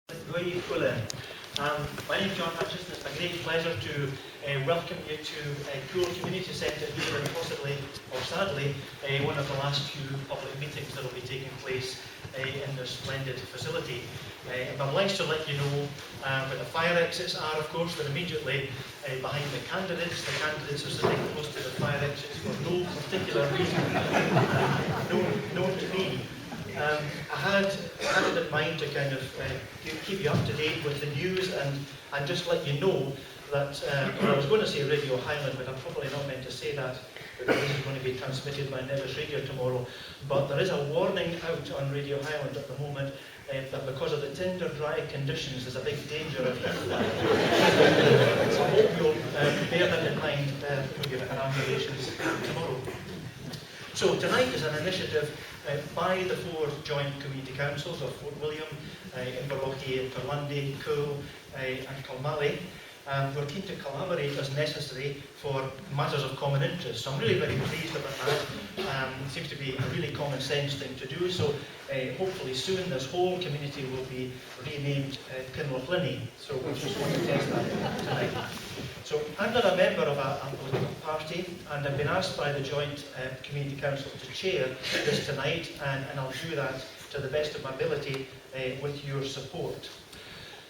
My name is John Hutchison. It's my great pleasure to welcome you to Caol Community Centre here in possibly, or sadly, one of the last few public meetings that will be taking place in this splendid facility. I'm obliged to let you know where the fire exits are, of course. They're immediately behind the candidates. The candidates are sitting close to the fire exits for no particular reason known to me. I had it in mind to kind of keep you up to date with the news and just let you know that, well, I was going to say Radio Highland, but I'm probably not meant to say that because this is going to be transmitted by Nevis Radio tomorrow. But there is a warning out on Radio Highland at the moment that because of the tinder dry conditions there's a big danger of heat flash. So I hope you'll bear that in mind when you have relations tomorrow. So tonight is an initiative by the four joint community councils of Fort William, Inverlochie, Torlundy, Caol and Kilmallie. We're keen to collaborate as necessary for matters of common interest. So I'm really very pleased about that. It seems to be a really common sense thing to do. So hopefully soon this whole community will be renamed LINDSAY. So we just want to test that tonight. So I'm not a member of a political party, and I've been asked by the joint community council to chair this tonight, and I'll do that to the best of my ability with your support.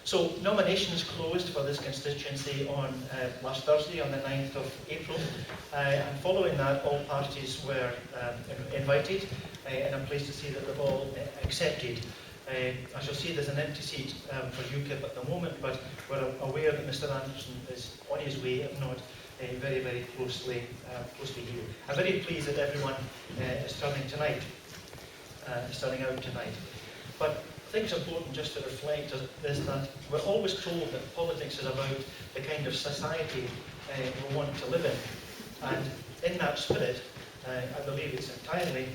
So nominations closed for this constituency on last Thursday, on the 9th of April, and following that all parties were invited, and I'm pleased to see that they've all accepted. I shall see there's an empty seat for UKIP at the moment, but we're aware that Mr Anderson is on his way, if not very, very closely here. I'm very pleased that everyone is turning out tonight. But I think it's important just to reflect is that we're always told that politics is about the kind of society we want to live in. And in that spirit, I believe it's entirely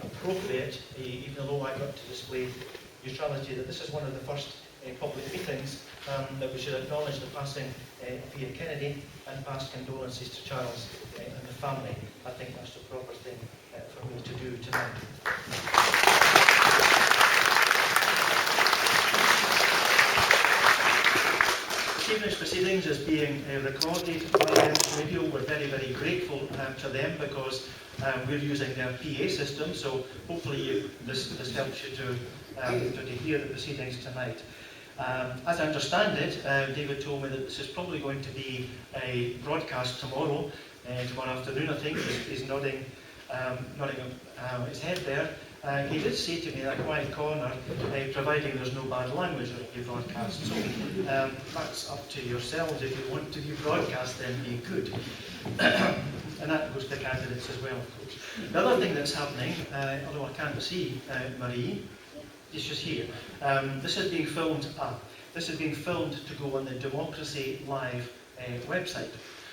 appropriate, even though I got to display neutrality, that this is one of the first public meetings that we should acknowledge the passing of Ian Kennedy and pass condolences to Charles and the family. I think that's the proper thing for me to do tonight. This evening's proceedings is being recorded by Nevis Radio. We're very, very grateful to them because we're using their PA system, so hopefully this helps you to hear the proceedings tonight. As I understand it, David told me that this is probably going to be a broadcast tomorrow afternoon. I think he's nodding his head there. He did say to me in a quiet corner, providing there's no bad language that will be broadcast. So that's up to yourselves. If you want to be broadcast, then you could. And that goes to the candidates as well, of course. The other thing that's happening, although I can't see Marie, is just here. This is being filmed. This is being filmed to go on the Democracy Live website.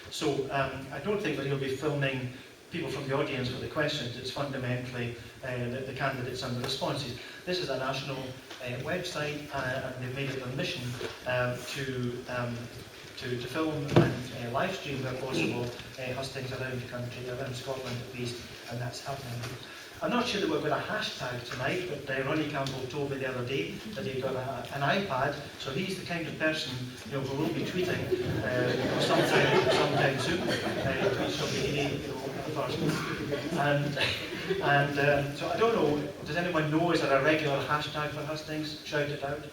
So I don't think that you'll be filming people from the audience for the questions. It's fundamentally the candidates and the responses. This is a national website, and they've made it their mission to film and live stream where possible hustings around the country, around Scotland at least, and that's happening. I'm not sure that we've got a hashtag tonight, but Ronnie Campbell told me the other day that he got an iPad, so he's the kind of person who will be tweeting sometime soon. Tweets will be first. And so I don't know, does anyone know, is there a regular hashtag for hustings? Shout it out.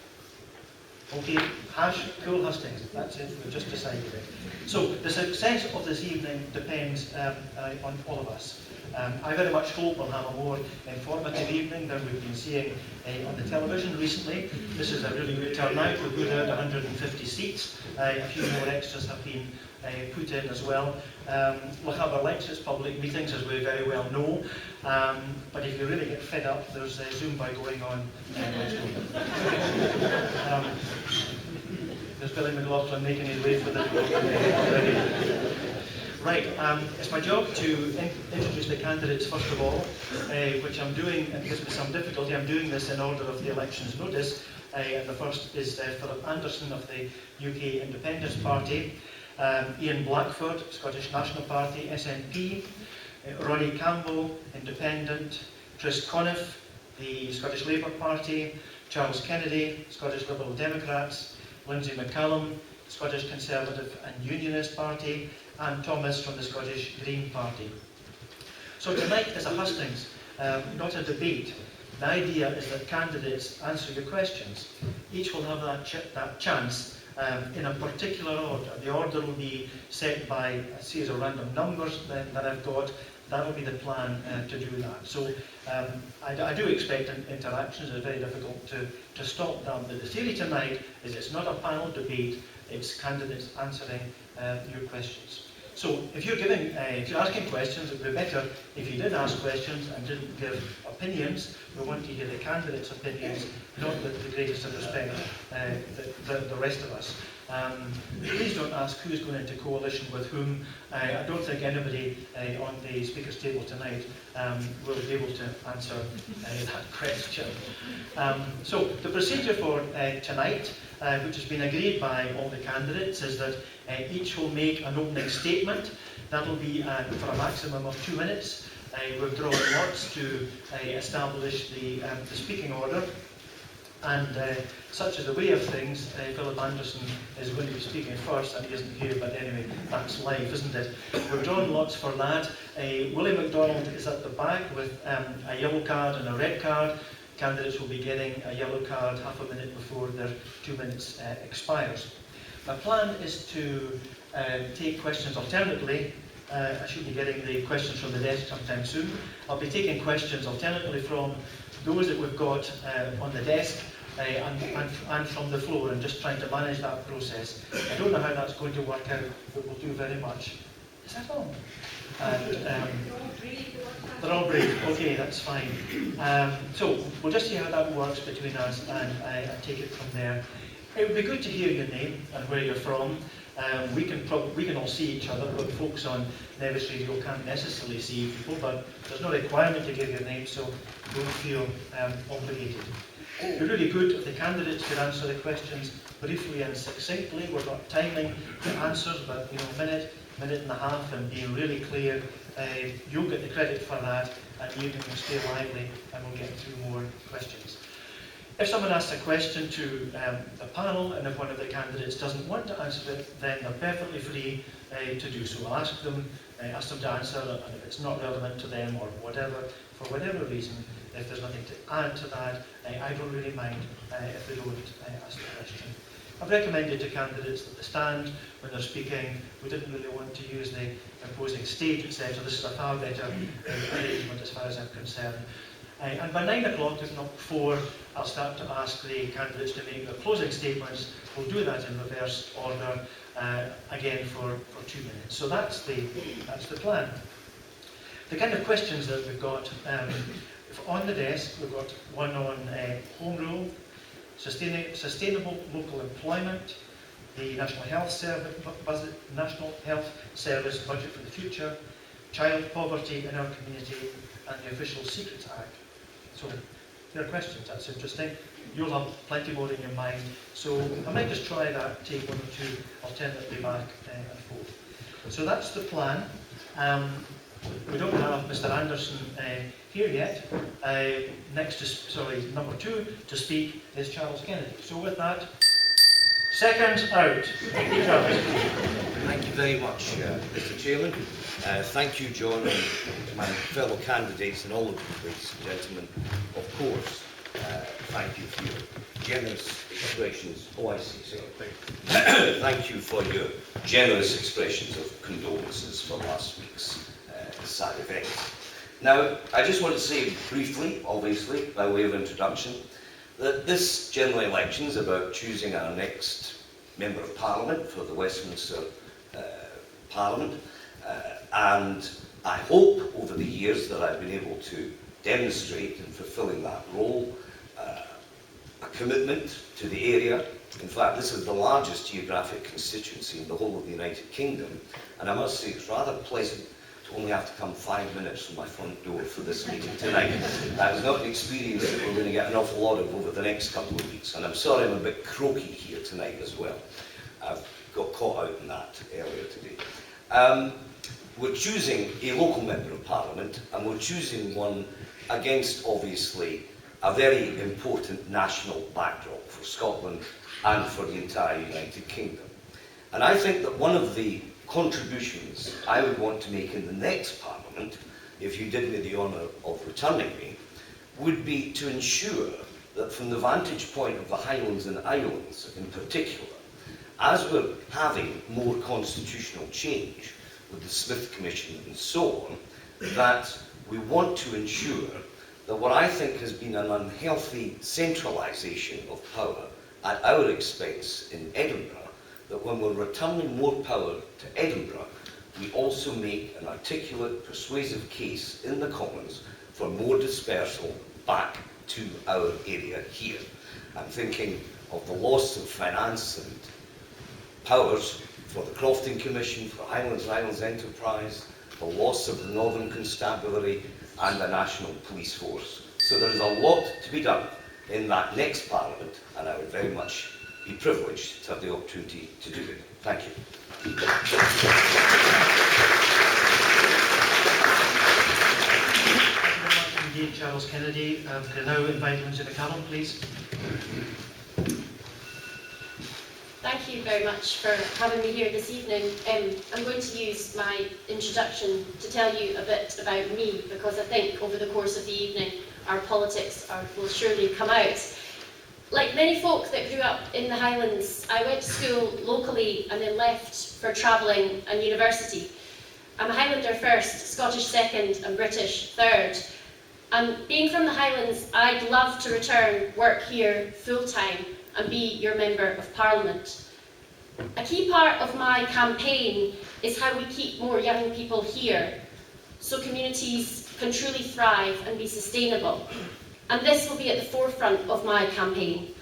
Okay, Caol Hustings, that's it, we've just decided it. So the success of this evening depends on all of us. I very much hope we'll have a more informative evening than we've been seeing on the television recently. This is a really good turnout. We've put out 150 seats. A few more extras have been put in as well. Lochaber likes its public meetings, as we very well know. But if you really get fed up, there's Zumba going on next week. There's Billy McLaughlin making his way for the already. Right, it's my job to introduce the candidates first of all, which I'm doing, and gives me some difficulty. I'm doing this in order of the elections notice. And the first is Philip Anderson of the UK Independence Party, Ian Blackford, Scottish National Party, SNP, Ronnie Campbell, Independent, CONNIFF, the Scottish Labour Party, Charles Kennedy, Scottish Liberal Democrats, Lindsay McCALLUM, Scottish Conservative and Unionist Party, and Thomas from the Scottish Green Party. So tonight is a hustings, not a debate. The idea is that candidates answer your questions. Each will have that chance in a particular order. The order will be set by a series of random numbers that I've got. That will be the plan to do that. So I do expect interactions. It's very difficult to stop them. But the theory tonight is it's not a panel debate, it's candidates answering your questions. So if you're asking questions, it would be better if you did ask questions and didn't give opinions. We want to hear the candidates' opinions, not with the greatest of respect the rest of us. Please don't ask who's going into coalition with whom. I don't think anybody on the speaker's table tonight will be able to answer that question. So the procedure for tonight, which has been agreed by all the candidates, is that each will make an opening statement. That will be for a maximum of 2 minutes. We've drawn lots to establish the speaking order. And such is the way of things, Philip Anderson is going to be speaking first, and he isn't here, but anyway, that's life, isn't it? We've drawn lots for that. Willie MacDonald is at the back with a yellow card and a red card. Candidates will be getting a yellow card half a minute before their 2 minutes expires. My plan is to take questions alternately. I should be getting the questions from the desk sometime soon. I'll be taking questions alternately from those that we've got on the desk and from the floor, and just trying to manage that process. I don't know how that's going to work out, but we'll do very much. Is that on? And, they're all brave. Okay, that's fine. So we'll just see how that works between us, and I take it from there. It would be good to hear your name and where you're from. We can all see each other, but folks on Nevis Radio can't necessarily see people, but there's no requirement to give your name, so don't feel obligated. It would be really good if the candidates could answer the questions briefly and succinctly. We're not timing the answers, but minute and a half, and being really clear. You'll get the credit for that, and you can stay lively, and we'll get through more questions. If someone asks a question to the panel, and if one of the candidates doesn't want to answer it, then they're perfectly free to do so. I'll ask them to answer, and if it's not relevant to them or whatever, for whatever reason, if there's nothing to add to that, I don't really mind if they don't ask the question. I've recommended to candidates that they stand when they're speaking. We didn't really want to use the imposing stage, etc. This is a far better arrangement as far as I'm concerned. And by 9 o'clock, if not before, I'll start to ask the candidates to make their closing statements. We'll do that in reverse order, again for 2 minutes. So that's the plan. The kind of questions that we've got on the desk, we've got one on home rule, sustainable local employment, the National Health Service budget for the future, child poverty in our community, and the Official Secrets Act. So there are questions. That's interesting. You'll have plenty more in your mind. So I might just try that, take one or two alternately back and forth. So that's the plan. We don't have Mr. Anderson here yet. Number 2 to speak is Charles Kennedy. So with that, seconds out. Thank you, Charles. Thank you very much, Mr. Chairman. Thank you, John, and my fellow candidates and all of you, ladies and gentlemen. Of course, thank you for your generous expressions. Oh, I see, sorry. Thank you for your generous expressions of condolences for last week's sad event. Now, I just want to say briefly, obviously, by way of introduction, that this general election is about choosing our next Member of Parliament for the Westminster Parliament, and I hope over the years that I've been able to demonstrate in fulfilling that role a commitment to the area. In fact, this is the largest geographic constituency in the whole of the United Kingdom, and I must say it's rather pleasant to only have to come 5 minutes from my front door for this meeting tonight. That is not an experience that we're going to get an awful lot of over the next couple of weeks, and I'm sorry I'm a bit croaky here tonight as well. I've got caught out in that earlier today. We're choosing a local Member of Parliament, and we're choosing one against, obviously, a very important national backdrop for Scotland and for the entire United Kingdom. And I think that one of the contributions I would want to make in the next Parliament, if you did me the honour of returning me, would be to ensure that from the vantage point of the Highlands and Islands in particular, as we're having more constitutional change with the Smith Commission and so on, that we want to ensure that what I think has been an unhealthy centralisation of power at our expense in Edinburgh, that when we're returning more power to Edinburgh, we also make an articulate, persuasive case in the Commons for more dispersal back to our area here. I'm thinking of the loss of finance and powers for the Crofting Commission, for Highlands and Islands Enterprise, the loss of the Northern Constabulary and the National Police Force. So there is a lot to be done in that next Parliament, and I would very much be privileged to have the opportunity to do it. Thank you. Thank you very much indeed, Charles Kennedy. Can I now invite Lindsay McCALLUM, please? Thank you very much for having me here this evening. I'm going to use my introduction to tell you a bit about me, because I think over the course of the evening our politics will surely come out. Like many folk that grew up in the Highlands, I went to school locally and then left for travelling and university. I'm a Highlander first, Scottish second and British third. And being from the Highlands, I'd love to return work here full-time and be your Member of Parliament. A key part of my campaign is how we keep more young people here, so communities can truly thrive and be sustainable. And this will be at the forefront of my campaign.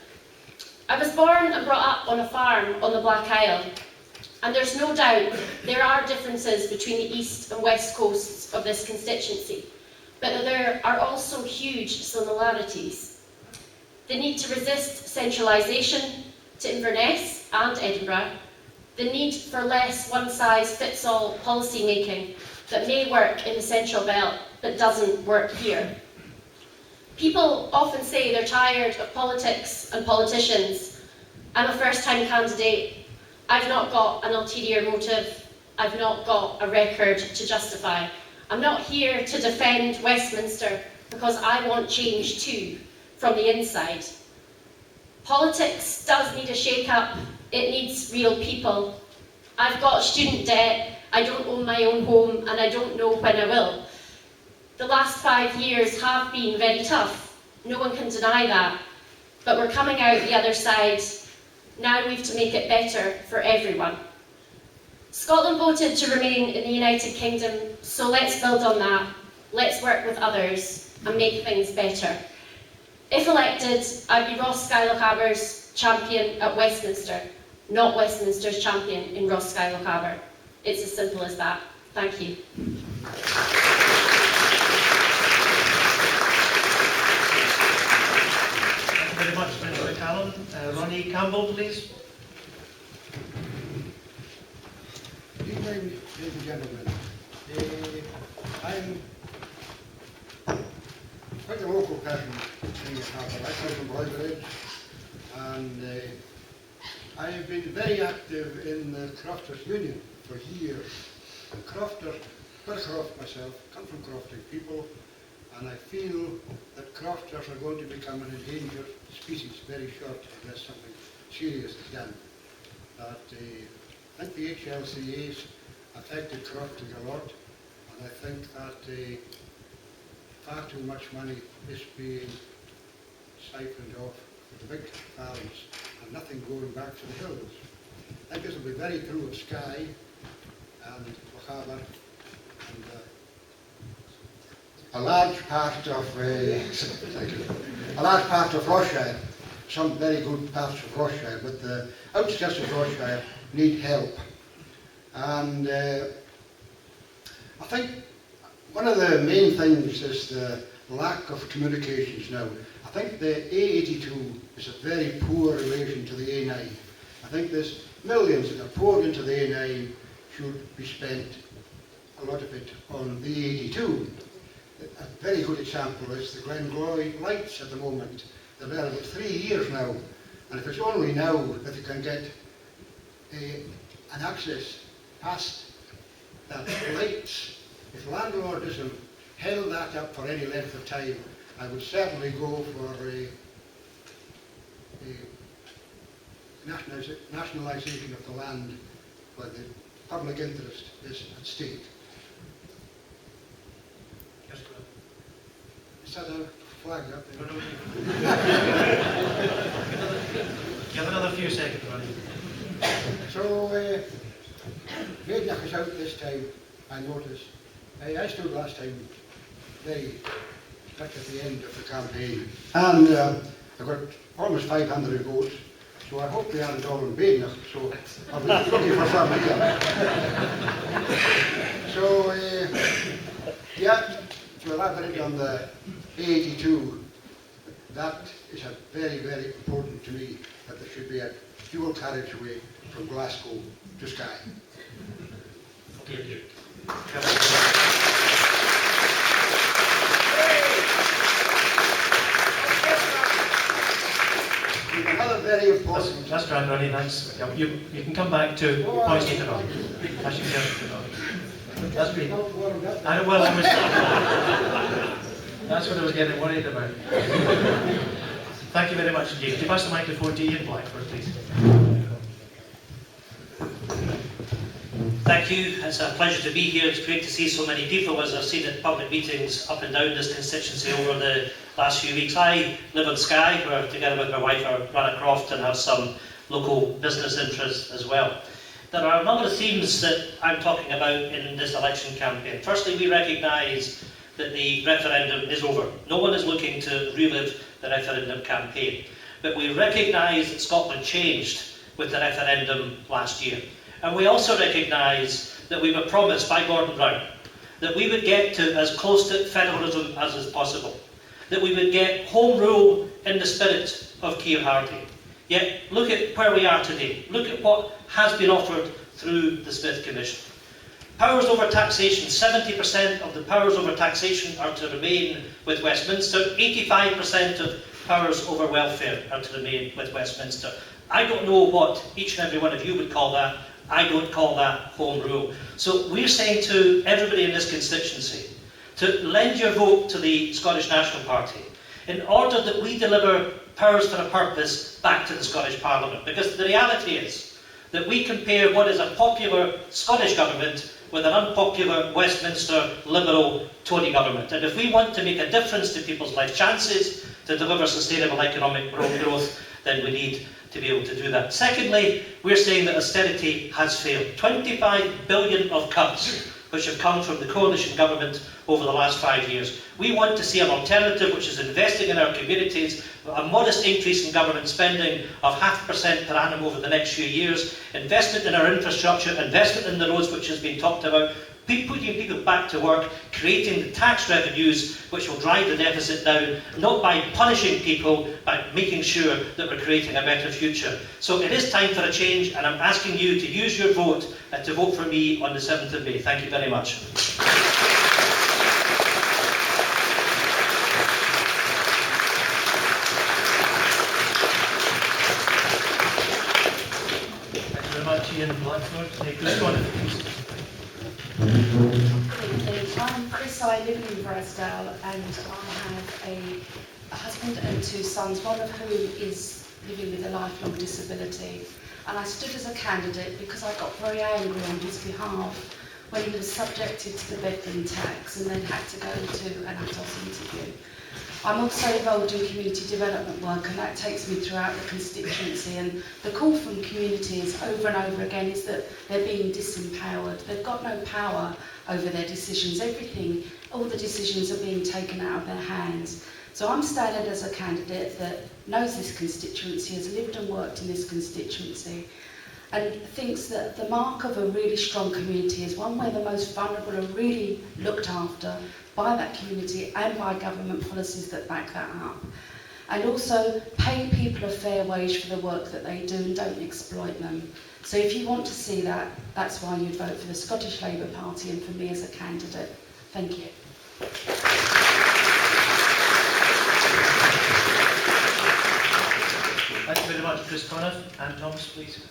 I was born and brought up on a farm on the Caol, and there's no doubt there are differences between the east and west coasts of this constituency, but there are also huge similarities. The need to resist centralisation to Inverness and Edinburgh, the need for less one-size-fits-all policy making that may work in the Central Belt but doesn't work here. People often say they're tired of politics and politicians. I'm a first-time candidate. I've not got an ulterior motive. I've not got a record to justify. I'm not here to defend Westminster because I want change too, from the inside. Politics does need a shake-up. It needs real people. I've got student debt. I don't own my own home, and I don't know when I will. The last 5 years have been very tough. No one can deny that. But we're coming out the other side. Now we have to make it better for everyone. Scotland voted to remain in the United Kingdom, so let's build on that. Let's work with others and make things better. If elected, I'd be Ross Lochaber's champion at Westminster, not Westminster's champion in Ross Lochaber. It's as simple as that. Thank you. Thank you very much, Lindsay McCALLUM. Ronnie Campbell, please. Good evening, ladies and gentlemen. I'm quite a local person in Lochaber. I come from Boyberidge, and I have been very active in the Crofters Union for years. And Crofters, I'm a Croft myself, come from Crofting people, and I feel that Crofters are going to become an endangered species very shortly unless something serious is done. That I think the HLCA's affected Crofting a lot, and I think that far too much money is being siphoned off for the big farms and nothing going back to the hills. I think this will be very true of Skye and Lochaber and a large part of Rossshire, some very good parts of Rossshire, but the outskirts of Rossshire need help. And I think one of the main things is the lack of communications now. I think the A82 is a very poor relation to the A9. I think there's millions that are poured into the A9 should be spent, a lot of it, on the A82. a very good example is the Glenglory lights at the moment. They've been about 3 years now, and if it's only now that they can get an access past that lights, if landlordism held that up for any length of time, I would certainly go for a nationalisation of the land where the public interest is at stake. Is that a flag up there? You have another few seconds, Ronnie. So, Maidach is out this time, I noticed. I stood last time very much at the end of the campaign, and I got almost 500 votes, so I hope they aren't all in Maidach, so I'll be looking for some here. So, yeah, to elaborate on the A82, that is a very, very important to me, that there should be a dual carriageway from Glasgow to Skye. Okay. Another very important... That's grand, Ronnie, thanks. Yeah, you can come back to points later on. As you can. That's great. That's what I was getting worried about. Thank you very much indeed. Could you pass the microphone to Ian Blackford, please? Thank you. It's a pleasure to be here. It's great to see so many people, as I've seen at public meetings up and down this constituency over the last few weeks. I live in Skye, where together with my wife I run a croft and have some local business interests as well. There are a number of themes that I'm talking about in this election campaign. Firstly, we recognise that the referendum is over. No one is looking to relive the referendum campaign. But we recognise that Scotland changed with the referendum last year. And we also recognise that we were promised by Gordon Brown that we would get to as close to federalism as is possible, that we would get home rule in the spirit of Keir Hardie. Yet look at where we are today. Look at what has been offered through the Smith Commission. Powers over taxation, 70% of the powers over taxation are to remain with Westminster, 85% of powers over welfare are to remain with Westminster. I don't know what each and every one of you would call that. I don't call that home rule. So we're saying to everybody in this constituency to lend your vote to the Scottish National Party in order that we deliver powers for a purpose back to the Scottish Parliament. Because the reality is that we compare what is a popular Scottish government with an unpopular Westminster Liberal Tory government. And if we want to make a difference to people's life chances, to deliver sustainable economic growth, then we need to be able to do that. Secondly, we're saying that austerity has failed. 25 billion of cuts which have come from the coalition government over the last 5 years. We want to see an alternative which is investing in our communities, a modest increase in government spending of 0.5% per annum over the next few years, investment in our infrastructure, investment in the roads which has been talked about, putting people back to work, creating the tax revenues which will drive the deficit down, not by punishing people, but making sure that we're creating a better future. So it is time for a change, and I'm asking you to use your vote to vote for me on the 7th of May. Thank you very much. Thank you very much, Ian Blackford. Chris Conniff, please. I'm Chris, I live in Brasdale, and I have a husband and 2 sons, one of whom is living with a lifelong disability. And I stood as a candidate because I got very angry on his behalf when he was subjected to the bedroom tax and then had to go to an ATOS interview. I'm also involved in community development work, and that takes me throughout the constituency, and the call from communities over and over again is that they're being disempowered. They've got no power over their decisions. All the decisions are being taken out of their hands. So I'm standing as a candidate that knows this constituency, has lived and worked in this constituency, and thinks that the mark of a really strong community is one where the most vulnerable are really looked after by that community and by government policies that back that up. And also pay people a fair wage for the work that they do and don't exploit them. So if you want to see that, that's why you'd vote for the Scottish Labour Party and for me as a candidate. Thank you. Chris Conniff, Anne Thomas, please.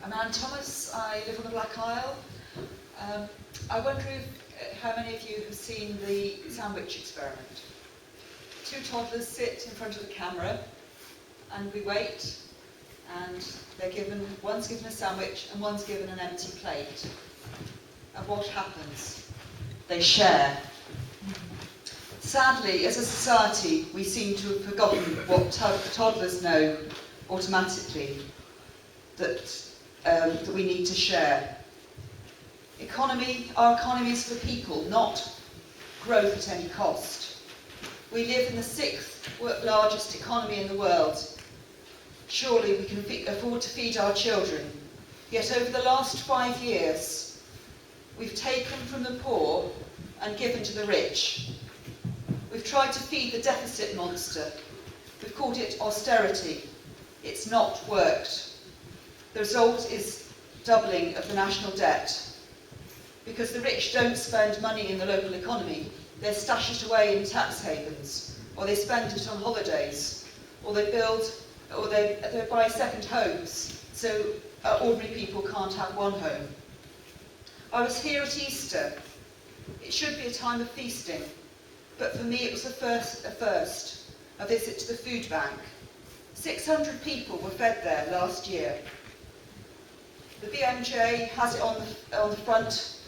I'm Anne Thomas. I live on the Black Isle. I wonder how many of you have seen the sandwich experiment. Two toddlers sit in front of the camera and we wait, and one's given a sandwich and one's given an empty plate. And what happens? They share. Sadly, as a society, we seem to have forgotten what toddlers know automatically, that we need to share. Our economy is for people, not growth at any cost. We live in the 6th largest economy in the world. Surely we can afford to feed our children. Yet over the last 5 years, we've taken from the poor and given to the rich. We've tried to feed the deficit monster. We've called it austerity. It's not worked. The result is doubling of the national debt. Because the rich don't spend money in the local economy, they stash it away in tax havens, or they spend it on holidays, or they buy second homes, so ordinary people can't have one home. I was here at Easter. It should be a time of feasting, but for me it was a first, a visit to the food bank. 600 people were fed there last year. The BMJ has it on the front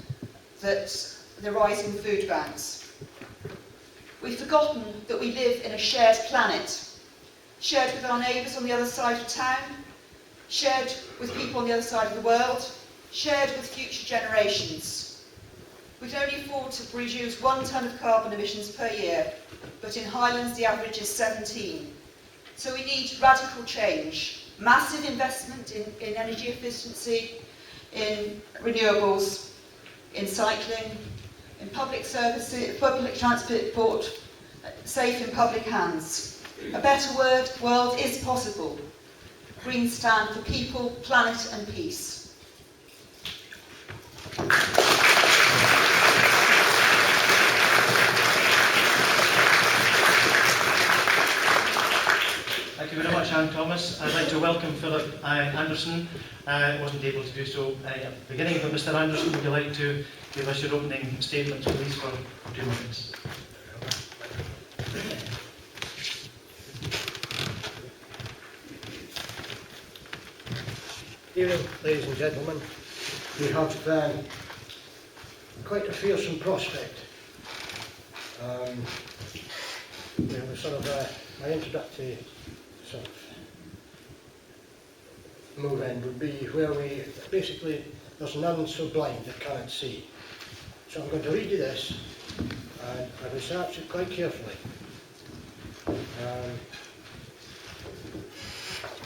that the rising food banks. We've forgotten that we live in a shared planet, shared with our neighbours on the other side of town, shared with people on the other side of the world, shared with future generations. We can only afford to reduce 1 tonne of carbon emissions per year, but in Highlands the average is 17. So we need radical change, massive investment in energy efficiency, in renewables, in cycling, in public services, public transport, safe in public hands. A better world is possible. Greens stand for people, planet and peace. Thank you very much, Anne Thomas. I'd like to welcome Philip Anderson. Wasn't able to do so at the beginning, but Mr. Anderson, would you like to give us your opening statement, please, for 2 minutes? Evening, ladies and gentlemen. We have quite a fearsome prospect. We have a sort of my introductory sort of move in would be where we basically, there's none so blind that cannot see. So I'm going to read you this, and I researched it quite carefully.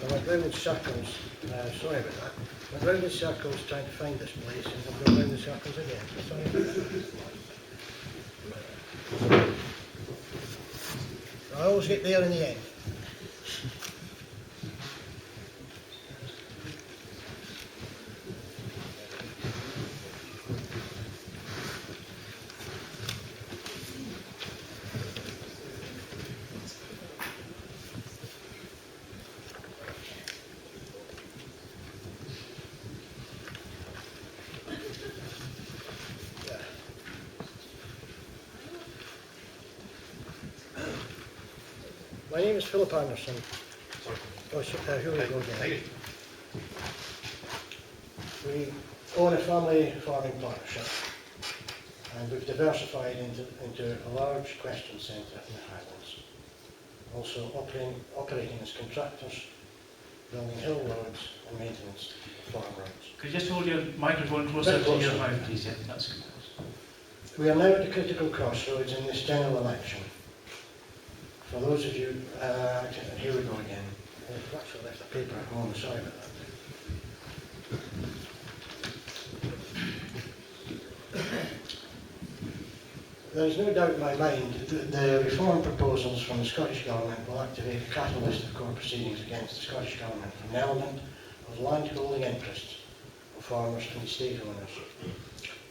I went round in circles, sorry about that. I went round in circles trying to find this place, and I'm going round in circles again. Sorry about that. I always get there in the end. My name is Philip Anderson. Here we go again. We own a family farming partnership, and we've diversified into a large question centre in the Highlands. Also operating as contractors, building hill roads and maintenance of farm roads. Could you just hold your microphone closer to your mouth, please? Yeah, that's good. We are now at a critical crossroads in this general election. For those of you, here we go again. I've actually left the paper at home, sorry about that. There is no doubt in my mind that the reform proposals from the Scottish Government will activate a catalyst of court proceedings against the Scottish Government for an element of land holding interests of farmers from estate owners.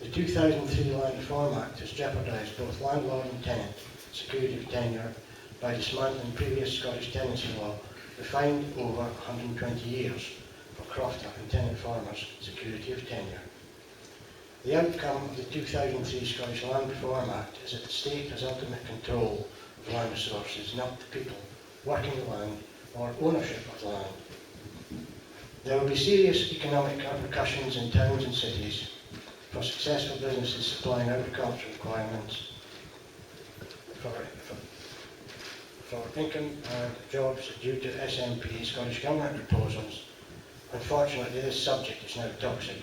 The 2003 Land Reform Act has jeopardised both landlord and tenant security of tenure by dismantling previous Scottish tenancy law refined over 120 years for crofter and tenant farmers' security of tenure. The outcome of the 2003 Scottish Land Reform Act is that the state has ultimate control of land resources, not the people working the land or ownership of the land. There will be serious economic repercussions in towns and cities for successful businesses supplying agricultural requirements for income and jobs due to SNP, Scottish Government proposals. Unfortunately, this subject is now toxic.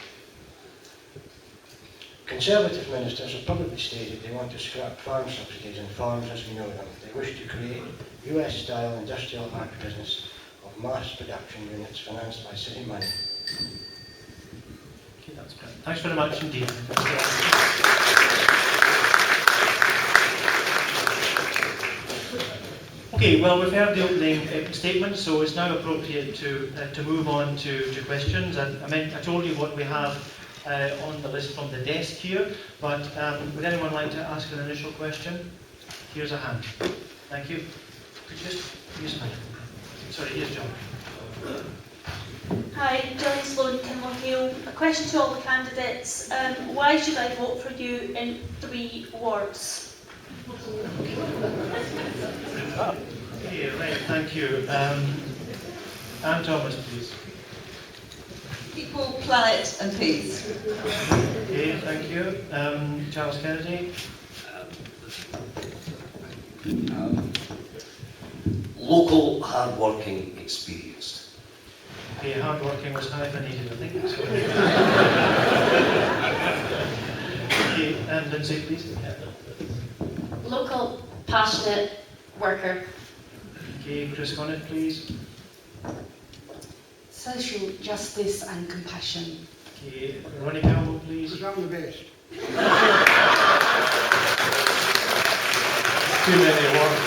Conservative ministers have publicly stated they want to scrap farm subsidies and farms as we know them. They wish to create US-style industrial agribusiness of mass production units financed by city money. Okay, that's great. Thanks very much indeed. Okay, well, we've heard the opening statement, so it's now appropriate to move on to questions. I told you what we have on the list from the desk here, but would anyone like to ask an initial question? Here's a hand. Thank you. Could you just use the microphone? Sorry, here's John. Hi, Johnny Sloan, Caol. A question to all the candidates. Why should I vote for you in 3 words? Okay, right, thank you. Anne Thomas, please. People, planet and peace. Okay, thank you. Charles Kennedy. Local, hard-working, experienced. Okay, hard-working was hyphenated, I think. So. Okay, and Lindsay, please. Local, passionate worker. Okay, Chris Conniff, please. Social justice and compassion. Okay, Ronnie Campbell, please. Because I'm the best. Too many words.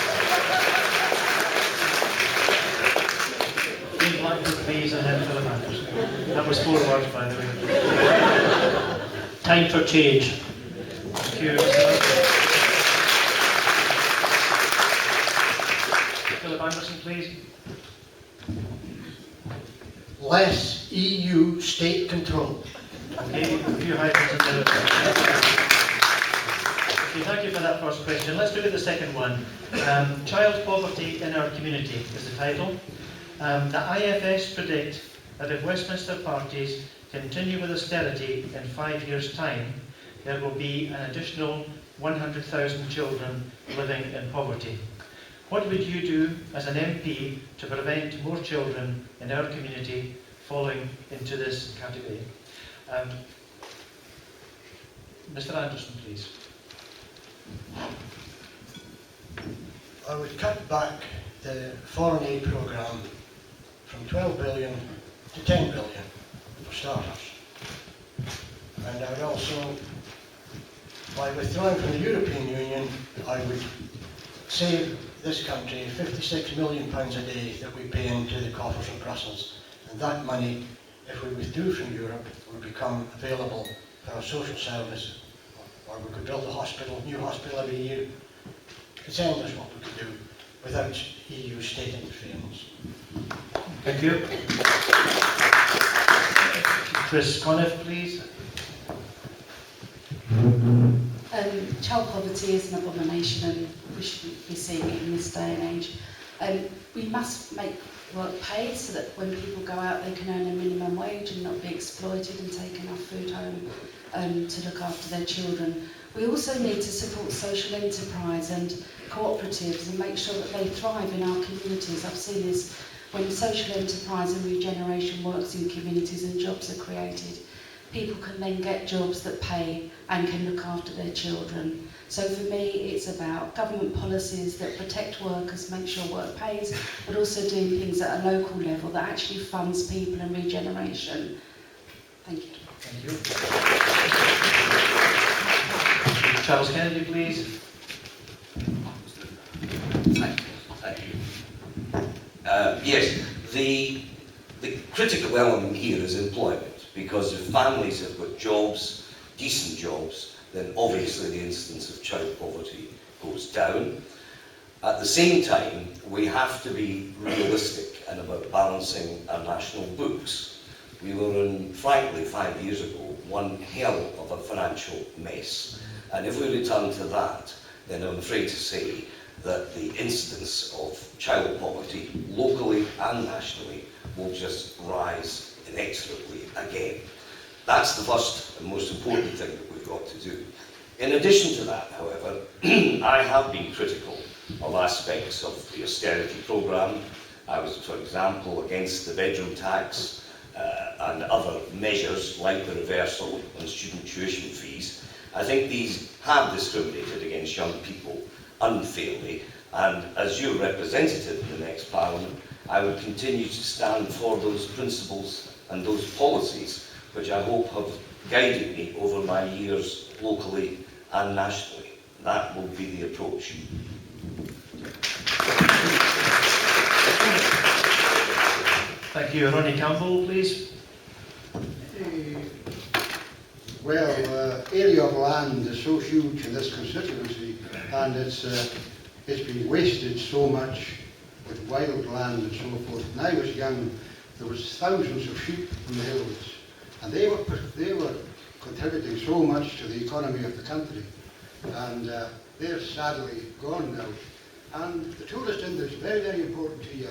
Okay, Blackford, please, and then Philip Anderson. That was 4 words, by the way. Time for change. Thank you, Mr. Philip Anderson, please. Less EU state control. Okay, a few hyphens in there. Okay, thank you for that first question. Let's look at the second one. Child poverty in our community is the title. The IFS predict that if Westminster parties continue with austerity in 5 years' time, there will be an additional 100,000 children living in poverty. What would you do as an MP to prevent more children in our community falling into this category? Mr. Anderson, please. I would cut back the foreign aid programme from 12 billion to 10 billion for starters. And I would also, by withdrawing from the European Union, I would save this country £56 million a day that we pay into the coffers of Brussels. And that money, if we withdrew from Europe, would become available for our social service, or we could build a hospital, new hospital every year. It's endless what we could do without EU state interference. Thank you. Chris Conniff, please. Child poverty is an abomination and we shouldn't be seeing it in this day and age. We must make work paid so that when people go out they can earn a minimum wage and not be exploited and take enough food home to look after their children. We also need to support social enterprise and cooperatives and make sure that they thrive in our communities. I've seen this when social enterprise and regeneration works in communities and jobs are created. People can then get jobs that pay and can look after their children. So for me, it's about government policies that protect workers, make sure work pays, but also doing things at a local level that actually funds people and regeneration. Thank you. Thank you. Charles Kennedy, please. Thank you. Yes, the critical element here is employment. because if families have got jobs, decent jobs, then obviously the incidence of child poverty goes down. At the same time, we have to be realistic and about balancing our national books. We were in, frankly, 5 years ago, one hell of a financial mess. And if we return to that, then I'm afraid to say that the incidence of child poverty, locally and nationally, will just rise inexorably again. That's the first and most important thing that we've got to do. In addition to that, however, I have been critical of aspects of the austerity programme. I was, for example, against the bedroom tax and other measures like the reversal on student tuition fees. I think these have discriminated against young people unfairly, and as your representative in the next Parliament, I would continue to stand for those principles and those policies which I hope have guided me over my years locally and nationally. That will be the approach. Thank you. Ronnie Campbell, please. Well, area of land is so huge in this constituency, and it's been wasted so much with wild land and so forth. When I was young, there was thousands of sheep in the hills, and they were contributing so much to the economy of the country, and they're sadly gone now. And the tourist industry is very, very important here,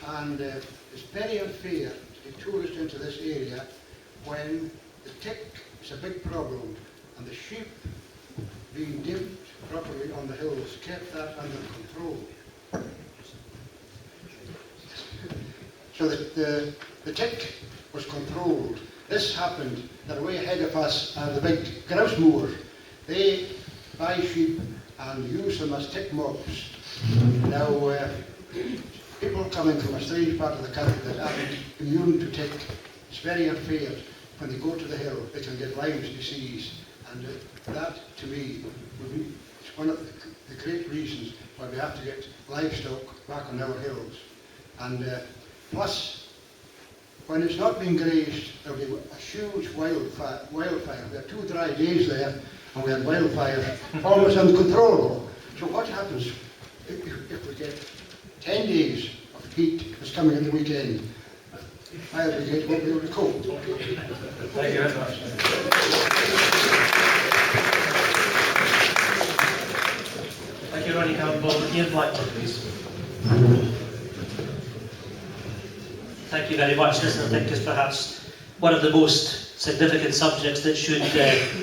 and it's very unfair to get tourists into this area when the tick is a big problem, and the sheep being dipped properly on the hills kept that under control. So that the tick was controlled. This happened that way ahead of us are the big grouse mowers. They buy sheep and use them as tick mobs. Now, people coming from a strange part of the country that aren't immune to tick, it's very unfair. When they go to the hill, they can get Lyme's disease, and that, to me, would be one of the great reasons why we have to get livestock back on our hills. And plus, when it's not being grazed, there'll be a huge wildfire. We had 2 dry days there, and we had wildfires almost uncontrollable. So what happens if we get 10 days of heat that's coming in the weekend? Fire brigade won't be able to cope. Thank you very much. Thank you, Ronnie Campbell. Ian Blackford, please. Thank you very much. This, I think, is perhaps one of the most significant subjects that should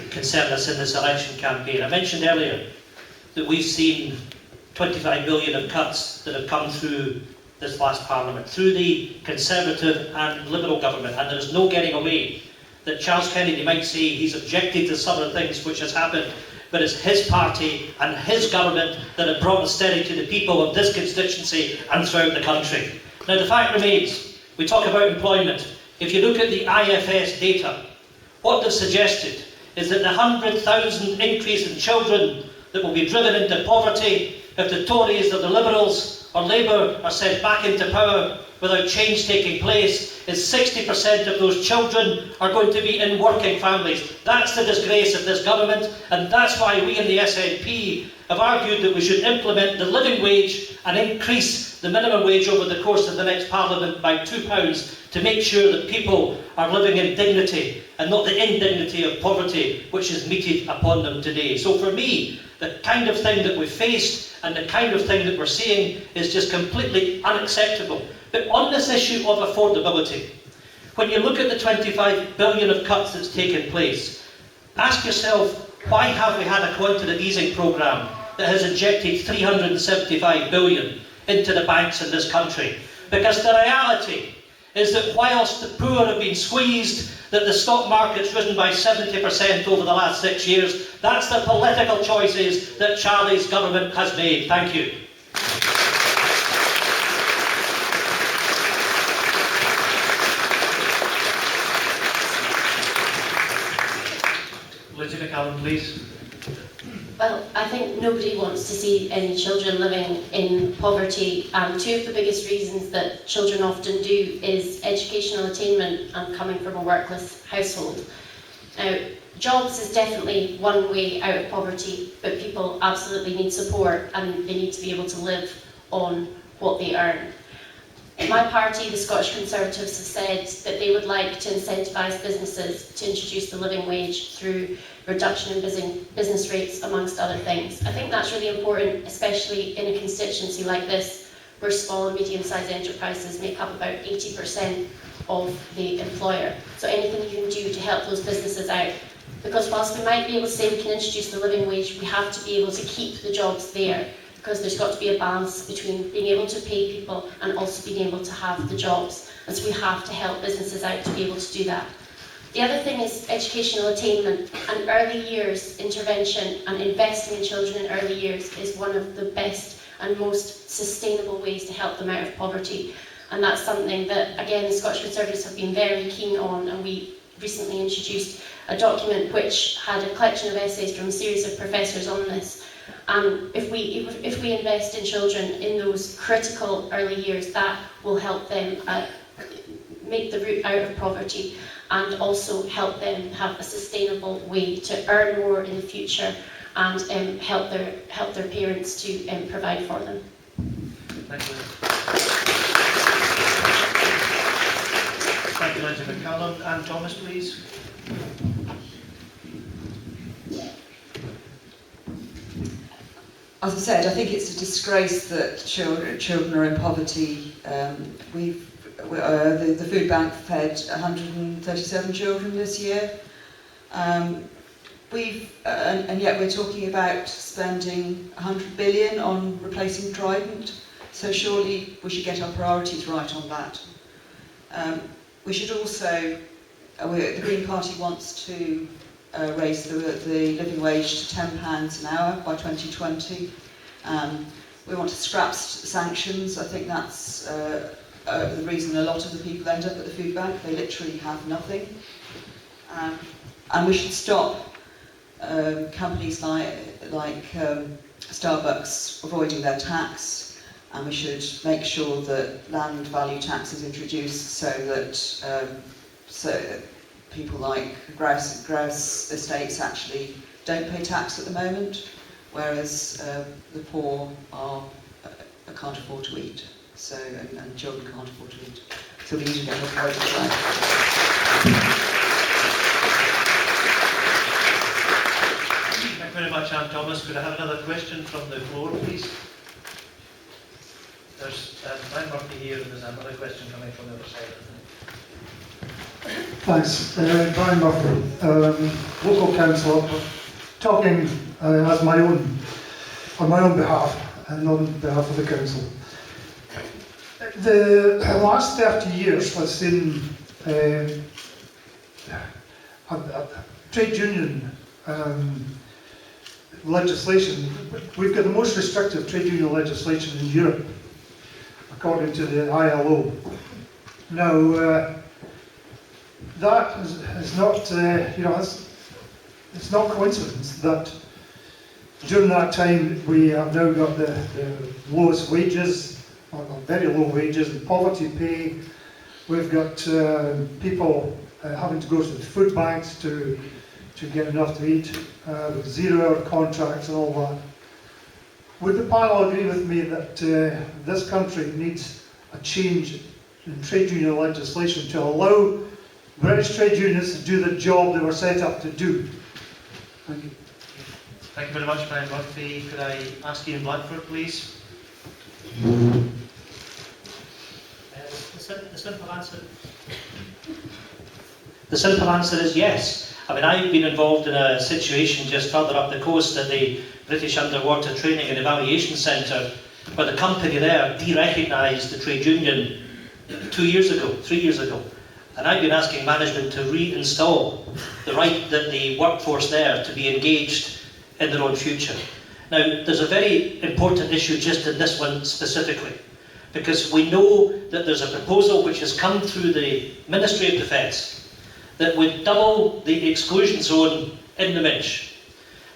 concern us in this election campaign. I mentioned earlier that we've seen 25 billion of cuts that have come through this last Parliament, through the Conservative and Liberal government, and there's no getting away that Charles Kennedy might say he's objected to some of the things which has happened, but it's his party and his government that have brought austerity to the people of this constituency and throughout the country. Now the fact remains, we talk about employment. If you look at the IFS data, what they've suggested is that the 100,000 increase in children that will be driven into poverty if the Tories or the Liberals or Labour are sent back into power without change taking place, is 60% of those children are going to be in working families. That's the disgrace of this government, and that's why we in the SNP have argued that we should implement the living wage and increase the minimum wage over the course of the next Parliament by £2 to make sure that people are living in dignity and not the indignity of poverty which is meted upon them today. So for me, the kind of thing that we've faced and the kind of thing that we're seeing is just completely unacceptable. But on this issue of affordability, when you look at the 25 billion of cuts that's taken place, ask yourself, why have we had a quantitative easing programme that has injected 375 billion into the banks in this country? Because the reality is that whilst the poor have been squeezed, that the stock market's risen by 70% over the last 6 years, that's the political choices that Charlie's government has made. Thank you. Lindsay McCALLUM, please. Well, I think nobody wants to see any children living in poverty, and two of the biggest reasons that children often do is educational attainment and coming from a workless household. Now, jobs is definitely one way out of poverty, but people absolutely need support and they need to be able to live on what they earn. In my party, the Scottish Conservatives, have said that they would like to incentivise businesses to introduce the living wage through reduction in business rates, amongst other things. I think that's really important, especially in a constituency like this, where small and medium-sized enterprises make up about 80% of the employer. So anything you can do to help those businesses out. Because whilst we might be able to say we can introduce the living wage, we have to be able to keep the jobs there, because there's got to be a balance between being able to pay people and also being able to have the jobs. And so we have to help businesses out to be able to do that. The other thing is educational attainment, and early years intervention and investing in children in early years is one of the best and most sustainable ways to help them out of poverty. And that's something that, again, the Scottish Conservatives have been very keen on, and we recently introduced a document which had a collection of essays from a series of professors on this. If we invest in children in those critical early years, that will help them make the route out of poverty, and also help them have a sustainable way to earn more in the future, and help their parents to provide for them. Thank you. Thank you, Lindsay. McCALLUM. Anne Thomas, please. As I said, I think it's a disgrace that children are in poverty. The food bank fed 137 children this year. And yet we're talking about spending 100 billion on replacing Trident. So surely we should get our priorities right on that. We should also, the Green Party wants to raise the living wage to £10 an hour by 2020. We want to scrap sanctions. I think that's the reason a lot of the people end up at the food bank. They literally have nothing. And we should stop companies like Starbucks avoiding their tax, and we should make sure that land value tax is introduced so that people like Grouse estates actually don't pay tax at the moment, whereas the poor can't afford to eat, and children can't afford to eat. So we need to get our priorities right. Thank you very much, Anne Thomas. Could I have another question from the floor, please? There's Brian Murphy here, and there's another question coming from the other side, I think. Thanks. Brian Murphy, local councillor, talking on my own behalf and on behalf of the council. The last 30 years has seen a trade union legislation. We've got the most restrictive trade union legislation in Europe, according to the ILO. Now, that is not, it's not coincidence that during that time we have now got the lowest wages, or very low wages, and poverty pay. We've got people having to go to the food banks to get enough to eat, with 0-hour contracts and all that. Would the panel agree with me that this country needs a change in trade union legislation to allow British trade unions to do the job they were set up to do? Thank you. Thank you very much, Brian Murphy. Could I ask Ian Blackford, please? The simple answer is yes. I mean, I've been involved in a situation just further up the coast at the British Underwater Training and Evaluation Centre, where the company there de-recognised the trade union 3 years ago. And I've been asking management to reinstall the right that the workforce there to be engaged in their own future. Now, there's a very important issue just in this one specifically, because we know that there's a proposal which has come through the Ministry of Defence that would double the exclusion zone in the Minch.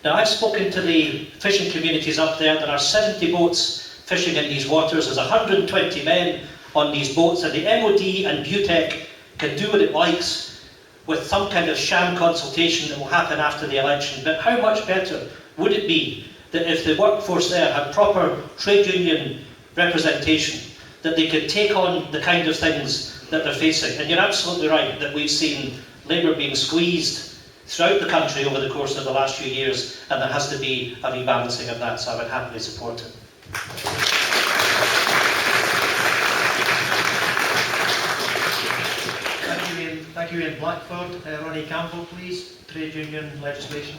Now, I've spoken to the fishing communities up there. There are 70 boats fishing in these waters. There's 120 men on these boats, and the MOD and BUTEC can do what it likes with some kind of sham consultation that will happen after the election. But how much better would it be that if the workforce there had proper trade union representation, that they could take on the kind of things that they're facing? And you're absolutely right that we've seen Labour being squeezed throughout the country over the course of the last few years, and there has to be a rebalancing of that, so I would happily support it. Thank you, Ian Blackford. Ronnie Campbell, please. Trade union legislation.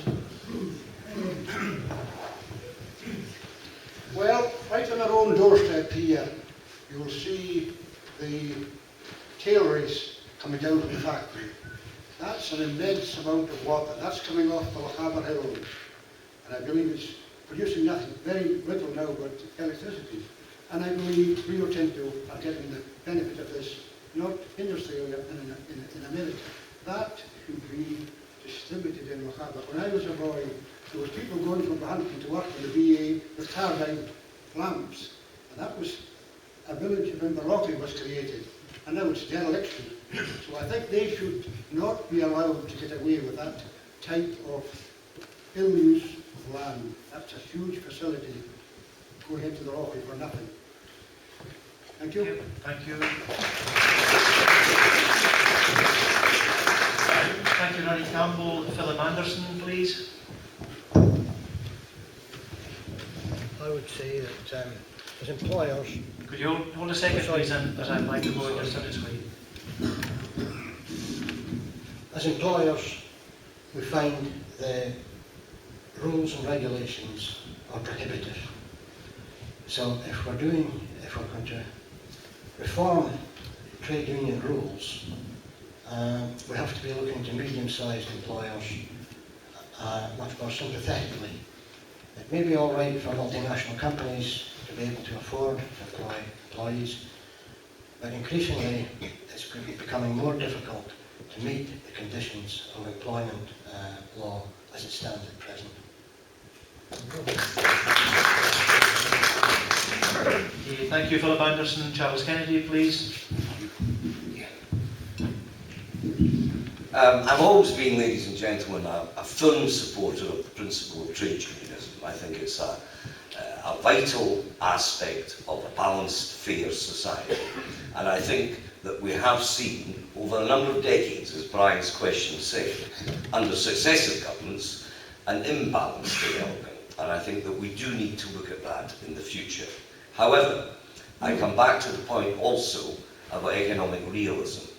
Well, right on our own doorstep here, you will see the tail race coming out of the factory. That's an immense amount of water. That's coming off the Lochaber Hills. And I believe it's producing nothing, very little now, but electricity. And I believe Rio Tinto are getting the benefit of this, not in Australia and in America. That should be distributed in Lochaber. When I was a boy, there was people going from Hampton to work in the VA with carbide lamps. And that was a village of Inverlochy was created. And now it's dereliction. So I think they should not be allowed to get away with that type of ill use of land. That's a huge facility going into the Rocky for nothing. Thank you. Thank you. Thank you, Ronnie Campbell. Philip Anderson, please. I would say that as employers... Could you hold a second, please, and as I'd like to go just on its way. As employers, we find the rules and regulations are prohibitive. So if we're going to reform trade union rules, we have to be looking to medium-sized employers much more sympathetically. It may be all right for multinational companies to be able to afford to employ employees, but increasingly it's becoming more difficult to meet the conditions of employment law as it stands at present. Okay, thank you, Philip Anderson. Charles Kennedy, please. I've always been, ladies and gentlemen, a firm supporter of the principle of trade unionism. I think it's a vital aspect of a balanced, fair society. And I think that we have seen, over a number of decades, as Brian's question said, under successive governments, an imbalance developing. And I think that we do need to look at that in the future. However, I come back to the point also about economic realism.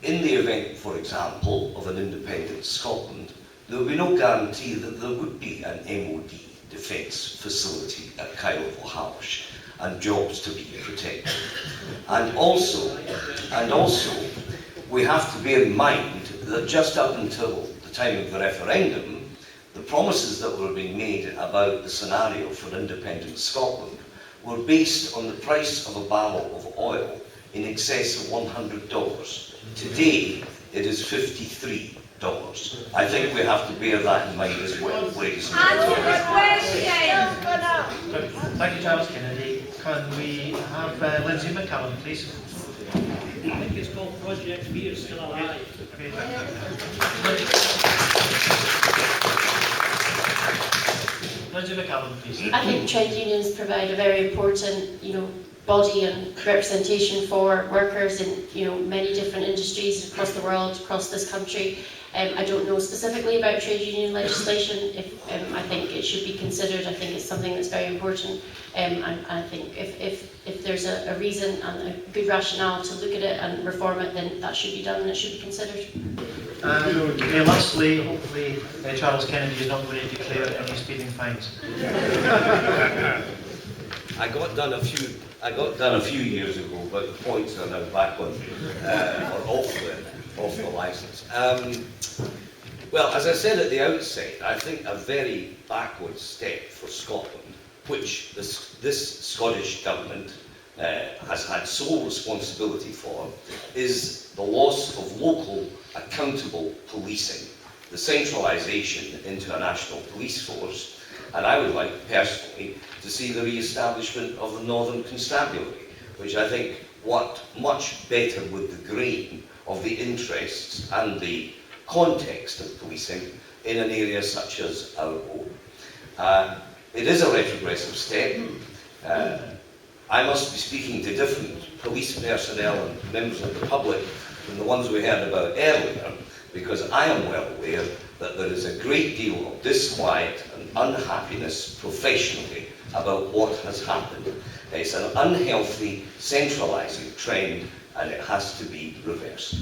In the event, for example, of an independent Scotland, there will be no guarantee that there would be an MOD defence facility at Caol and jobs to be protected. And also, we have to bear in mind that just up until the time of the referendum, the promises that were being made about the scenario for independent Scotland were based on the price of a barrel of oil in excess of $100. Today, it is $53. I think we have to bear that in mind as well, ladies and gentlemen. Thank you, Charles Kennedy. Can we have LINDSAY McCALLUM, please? I think it's called Project V is still alive. Okay. LINDSAY McCALLUM, please. I think trade unions provide a very important, body and representation for workers in, many different industries across the world, across this country. I don't know specifically about trade union legislation. I think it should be considered. I think it's something that's very important. And I think if there's a reason and a good rationale to look at it and reform it, then that should be done and it should be considered. And lastly, hopefully Charles Kennedy is not going to declare any speeding fines. I got done a few years ago, but the points are now back on, or off the licence. Well, as I said at the outset, I think a very backward step for Scotland, which this Scottish government has had sole responsibility for, is the loss of local accountable policing. the centralisation into a national police force, and I would like personally to see the re-establishment of the Northern Constabulary, which I think worked much better with the grain of the interests and the context of policing in an area such as our own. It is a retrogressive step. I must be speaking to different police personnel and members of the public than the ones we heard about earlier, because I am well aware that there is a great deal of disquiet and unhappiness professionally about what has happened. It's an unhealthy, centralising trend, and it has to be reversed.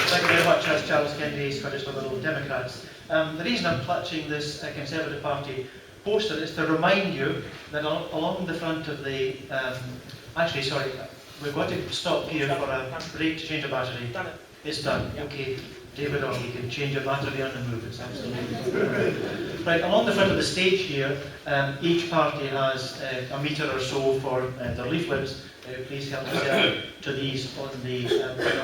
Thank you very much. As Charles Kennedy, Scottish Liberal Democrats. The reason I'm clutching this Conservative Party poster is to remind you that along the front of the... actually, sorry, we've got to stop here for a break to change a battery. Done it. It's done. Okay, David, or you can change a battery on the move. It's absolutely right. Along the front of the stage here, each party has a metre or so for their leaflets. Please help us out to these on the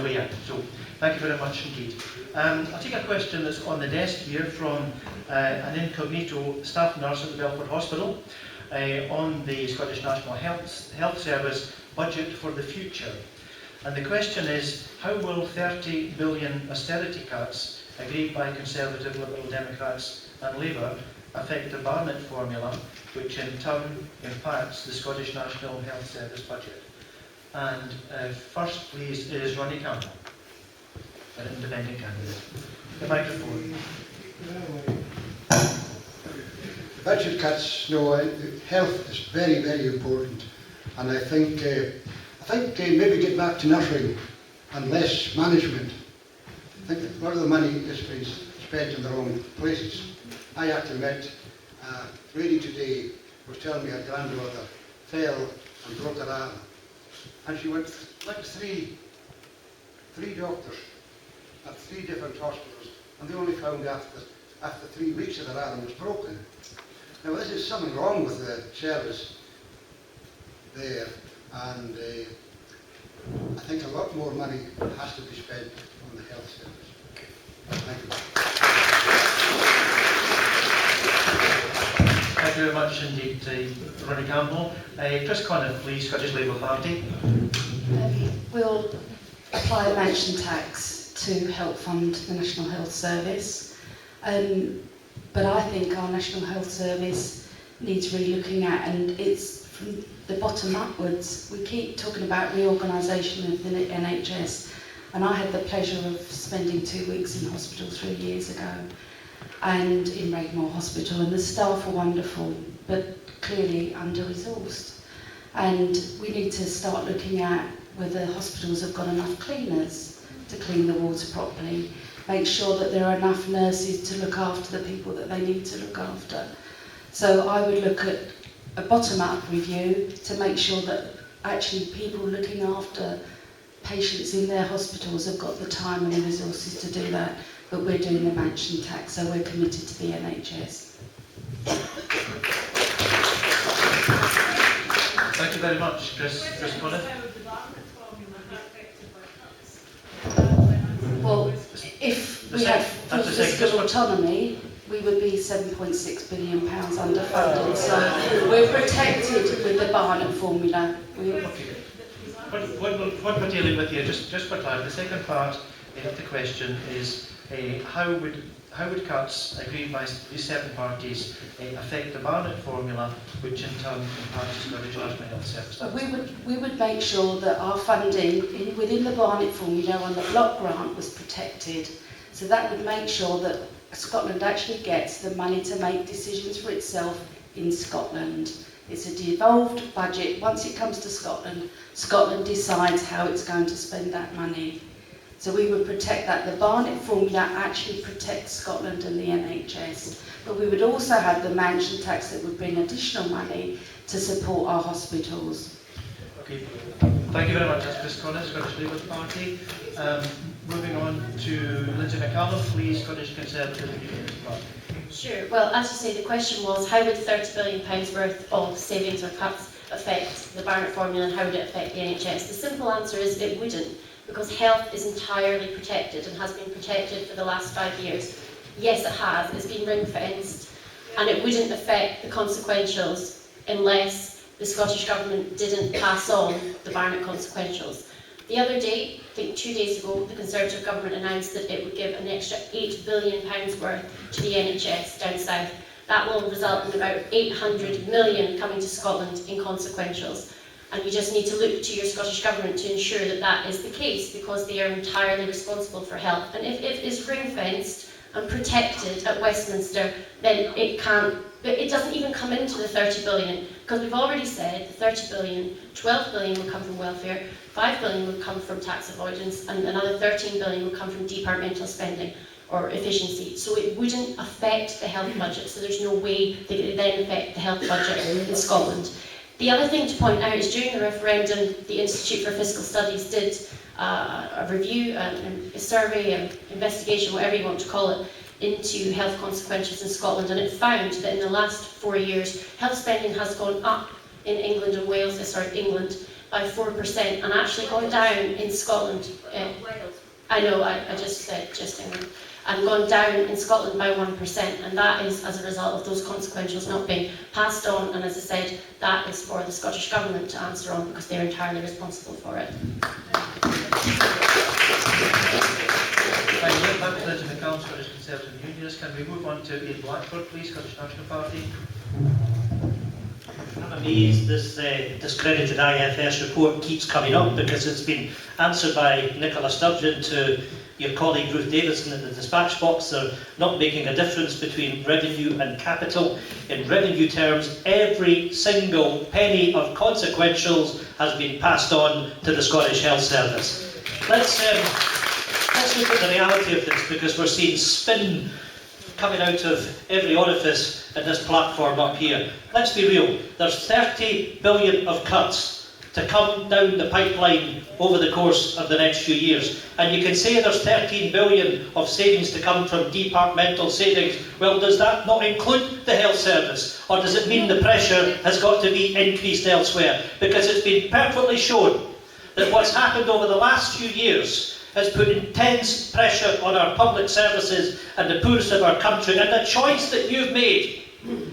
way out. So, thank you very much indeed. I'll take a question that's on the desk here from an incognito staff nurse at the Belford Hospital on the Scottish National Health Service budget for the future. And the question is, how will 30 billion austerity cuts agreed by Conservative, Liberal Democrats and Labour affect the Barnett formula, which in turn impacts the Scottish National Health Service budget? And first, please, is Ronnie Campbell, an independent candidate. The microphone. Budget cuts, no, health is very, very important, and I think maybe get back to nothing and less management. I think a lot of the money is being spent in the wrong places. I actually met a lady today who was telling me her granddaughter fell and broke her arm, and she went to three doctors at 3 different hospitals, and they only found after 3 weeks that her arm was broken. Now, this is something wrong with the service there, and I think a lot more money has to be spent on the health service. Thank you. Thank you very much indeed, Ronnie Campbell. Chris Conniff, please, Scottish Labour Party. We'll apply a mansion tax to help fund the National Health Service. But I think our National Health Service needs re-looking at, and it's from the bottom upwards. We keep talking about reorganisation of the NHS, and I had the pleasure of spending 2 weeks in hospital 3 years ago, and in Regmore Hospital, and the staff are wonderful, but clearly under-resourced. And we need to start looking at whether hospitals have got enough cleaners to clean the water properly, make sure that there are enough nurses to look after the people that they need to look after. So I would look at a bottom-up review to make sure that actually people looking after patients in their hospitals have got the time and the resources to do that. But we're doing the mansion tax, so we're committed to the NHS. Thank you very much, Chris Conniff. Well, if we had full fiscal autonomy, we would be £7.6 billion underfunded. So we're protected with the Barnett formula. Okay. What we're dealing with here, just for clarity, the second part of the question is how would cuts agreed by these certain parties affect the Barnett formula, which in turn impacts the Scottish National Health Service? We would make sure that our funding within the Barnett formula on the block grant was protected. So that would make sure that Scotland actually gets the money to make decisions for itself in Scotland. It's a devolved budget. Once it comes to Scotland, Scotland decides how it's going to spend that money. So we would protect that. The Barnett formula actually protects Scotland and the NHS. But we would also have the mansion tax that would bring additional money to support our hospitals. Okay, thank you very much. That's Chris Conniff, Scottish Labour Party. Moving on to LINDSAY McCALLUM, please, Scottish Conservative Unionist Party. Sure. Well, as you say, the question was, how would £30 billion worth of savings or cuts affect the Barnett formula, and how would it affect the NHS? The simple answer is it wouldn't, because health is entirely protected and has been protected for the last 5 years. Yes, it has. It's been ring-fenced, and it wouldn't affect the consequentials unless the Scottish Government didn't pass on the Barnett consequentials. The other day, I think 2 days ago, the Conservative Government announced that it would give an extra £8 billion worth to the NHS down south. That will result in about 800 million coming to Scotland in consequentials. And you just need to look to your Scottish Government to ensure that that is the case, because they are entirely responsible for health. And if it is ring-fenced and protected at Westminster, then it can't, it doesn't even come into the 30 billion, because we've already said the 30 billion, 12 billion will come from welfare, 5 billion will come from tax avoidance, and another 13 billion will come from departmental spending or efficiency. So it wouldn't affect the health budget, so there's no way that it would then affect the health budget in Scotland. The other thing to point out is during the referendum, the Institute for Fiscal Studies did a review, a survey, an investigation, whatever you want to call it, into health consequentials in Scotland, and it found that in the last 4 years, health spending has gone up in England and Wales, England, by 4%, and actually gone down in Scotland. I know, I just said just England. And gone down in Scotland by 1%, and that is as a result of those consequentials not being passed on, and as I said, that is for the Scottish Government to answer on, because they're entirely responsible for it. Thank you. Back to McCALLUM, Scottish Conservative and Unionist. Can we move on to Ian Blackford, please, Scottish National Party? I'm amazed this discredited IFS report keeps coming up, because it's been answered by Nicola Sturgeon to your colleague Ruth Davidson in the dispatch box. They're not making a difference between revenue and capital. In revenue terms, every single penny of consequentials has been passed on to the Scottish Health Service. Let's look at the reality of this, because we're seeing spin coming out of every orifice in this platform up here. Let's be real, there's 30 billion of cuts to come down the pipeline over the course of the next few years. And you can say there's 13 billion of savings to come from departmental savings. Well, does that not include the health service? Or does it mean the pressure has got to be increased elsewhere? Because it's been perfectly shown that what's happened over the last few years has put intense pressure on our public services and the poorest of our country. And the choice that you've made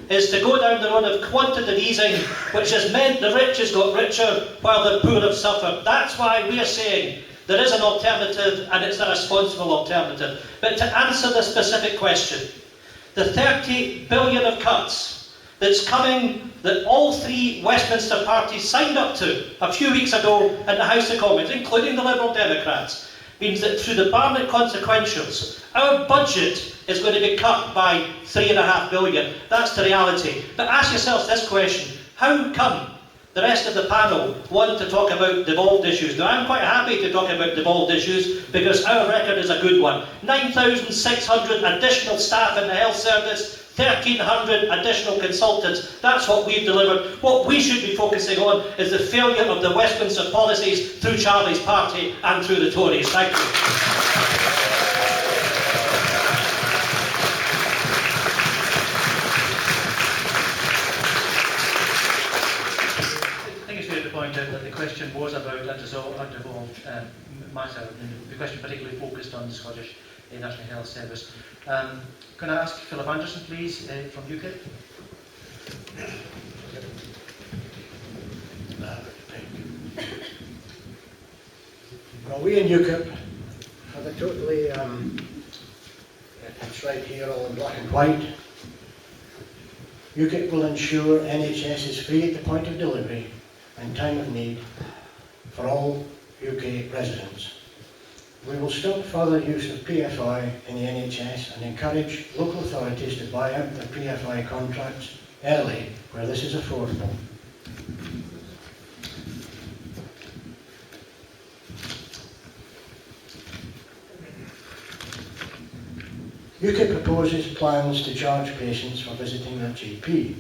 is to go down the road of quantitative easing, which has meant the rich has got richer while the poor have suffered. That's why we're saying there is an alternative, and it's a responsible alternative. But to answer the specific question, the 30 billion of cuts that's coming, that all three Westminster parties signed up to a few weeks ago in the House of Commons, including the Liberal Democrats, means that through the Barnett consequentials, our budget is going to be cut by £3.5 billion. That's the reality. But ask yourself this question: how come the rest of the panel want to talk about devolved issues? Now, I'm quite happy to talk about devolved issues, because our record is a good one. 9,600 additional staff in the health service, 1,300 additional consultants. That's what we've delivered. What we should be focusing on is the failure of the Westminster policies through Charlie's party and through the Tories. Thank you. Point out that the question was about a devolved matter, and the question particularly focused on the Scottish National Health Service. Can I ask Philip Anderson, please, from UKIP? Well, we in UKIP have a totally, it's right here all in black and white. UKIP will ensure NHS is free at the point of delivery and time of need for all UK residents. We will stop further use of PFI in the NHS and encourage local authorities to buy out their PFI contracts early where this is affordable. UKIP proposes plans to charge patients for visiting their GP.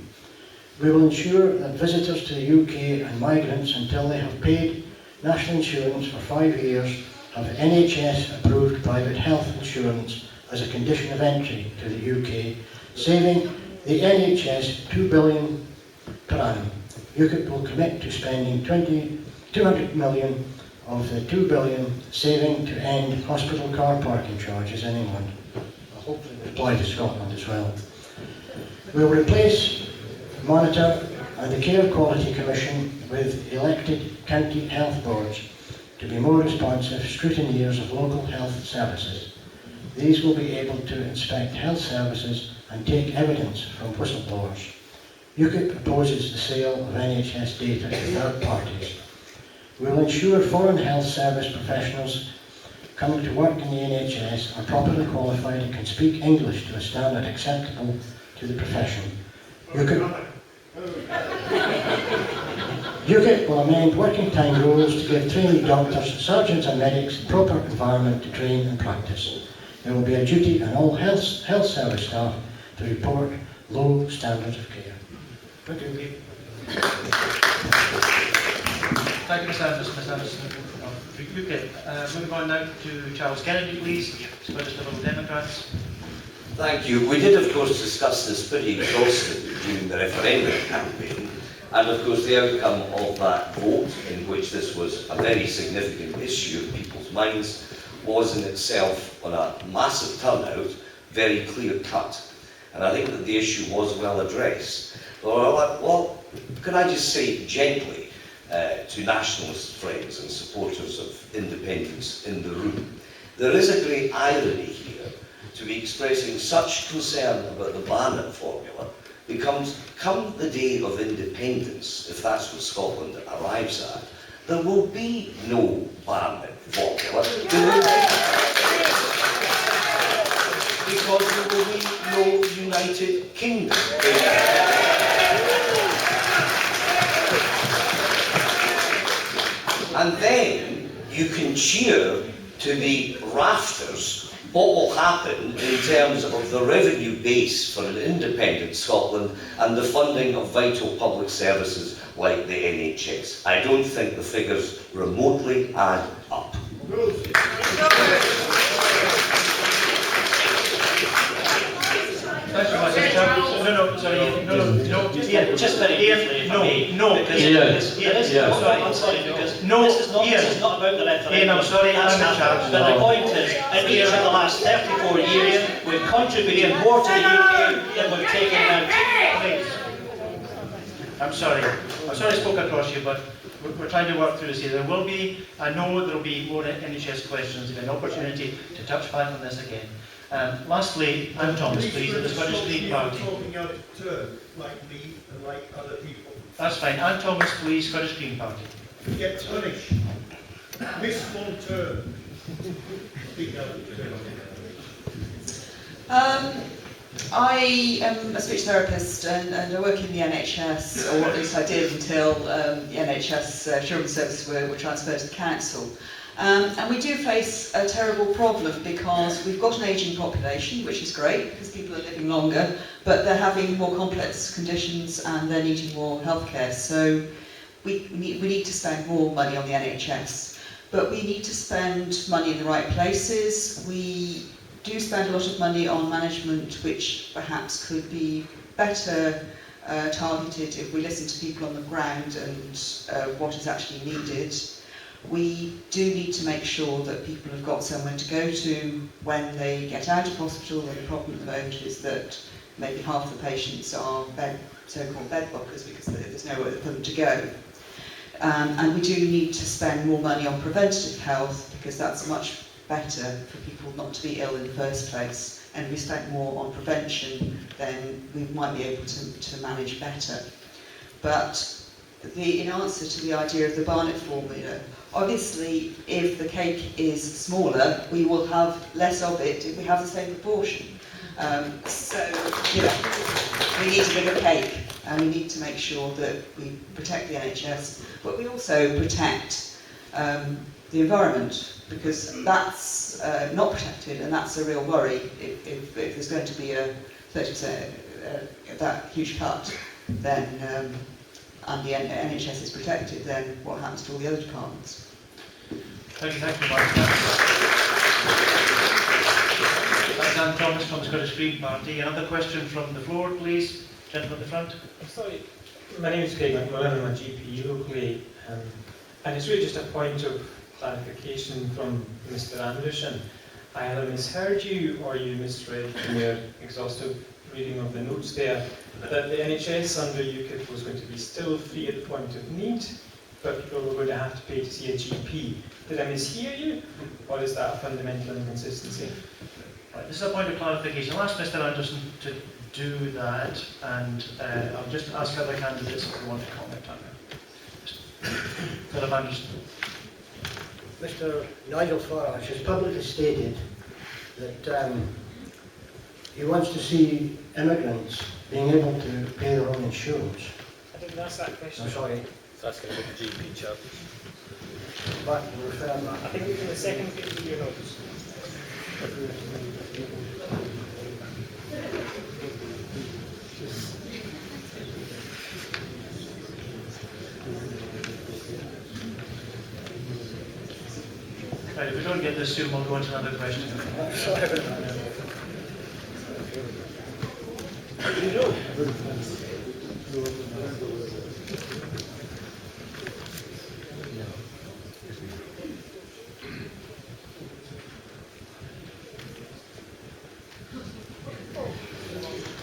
We will ensure that visitors to the UK and migrants, until they have paid national insurance for 5 years, have NHS-approved private health insurance as a condition of entry to the UK, saving the NHS £2 billion per annum. UKIP will commit to spending 200 million of the 2 billion saving to end hospital car parking charges in England. Hopefully it apply to Scotland as well. We will replace, monitor and the Care Quality Commission with elected county health boards to be more responsive scrutineers of local health services. These will be able to inspect health services and take evidence from whistleblowers. UKIP opposes the sale of NHS data to third parties. We will ensure foreign health service professionals coming to work in the NHS are properly qualified and can speak English to a standard acceptable to the profession. UKIP will amend working time rules to give trainee doctors, surgeons and medics the proper environment to train and practice. There will be a duty on all health service staff to report low standards of care. Thank you. Thank you, Mr. Anderson. Moving on now to Charles Kennedy, please, Scottish Liberal Democrats. Thank you. We did, of course, discuss this pretty exhaustively during the referendum campaign, and of course the outcome of that vote, in which this was a very significant issue in people's minds, was in itself, on a massive turnout, very clear-cut. And I think that the issue was well addressed. Well, could I just say gently to nationalist friends and supporters of independence in the room, there is a great irony here to be expressing such concern about the Barnett formula, because come the day of independence, if that's what Scotland arrives at, there will be no Barnett formula. Because there will be no United Kingdom. And then you can cheer to the rafters what will happen in terms of the revenue base for an independent Scotland and the funding of vital public services like the NHS. I don't think the figures remotely add up. Thanks very much, Ian, Just very briefly, if I may. No, I'm sorry, because this is not about the referendum. Ian, I'm sorry, I'm in charge. But the point is, in each of the last 34 years, we've contributed more to the UK than we've taken out. Please. I'm sorry I spoke across you, but we're trying to work through this here. There will be, I know there will be more NHS questions and an opportunity to touch back on this again. Lastly, Anne Thomas, please, of the Scottish Green Party. Talking out of turn, like me and like other people. That's fine. Anne Thomas, please, Scottish Green Party. Get punished. Miss one turn. Speak out of turn. I am a speech therapist and I work in the NHS, or at least I did until the NHS children's services were transferred to the council. And we do face a terrible problem because we've got an ageing population, which is great because people are living longer, but they're having more complex conditions and they're needing more healthcare. So we need to spend more money on the NHS, but we need to spend money in the right places. We do spend a lot of money on management, which perhaps could be better targeted if we listen to people on the ground and what is actually needed. We do need to make sure that people have got somewhere to go to when they get out of hospital, and the problem at the moment is that maybe half the patients are so-called bed blockers because there's nowhere for them to go. And we do need to spend more money on preventative health because that's much better for people not to be ill in the first place. And if we spent more on prevention, then we might be able to manage better. But in answer to the idea of the Barnett formula, obviously if the cake is smaller, we will have less of it if we have the same proportion. So, you know, we need a bigger cake, and we need to make sure that we protect the NHS, but we also protect the environment, because that's not protected, and that's a real worry if there's going to be a 30% that huge cut, then and the NHS is protected, then what happens to all the other departments? Thank you, Mark. That's Anne Thomas from the Scottish Green Party. Another question from the floor, please. Gentleman at the front. I'm sorry, my name is Craig McMillan, I'm a GP locally, and it's really just a point of clarification from Mr. Anderson. I either misheard you or you misread in your exhaustive reading of the notes there that the NHS under UKIP was going to be still free at the point of need, but people were going to have to pay to see a GP. Did I mishear you, or is that a fundamental inconsistency? Right, this is a point of clarification. I'll ask Mr. Anderson to do that, and I'll just ask other candidates if they want to comment on it. Philip Anderson. Mr. Nigel Farage has publicly stated that he wants to see immigrants being able to pay their own insurance. I didn't ask that question. I'm sorry, That's going to be the GP charge. but to refer I back. think it's in the second page of your notes. Right, if we don't get this soon, we'll go on to another question.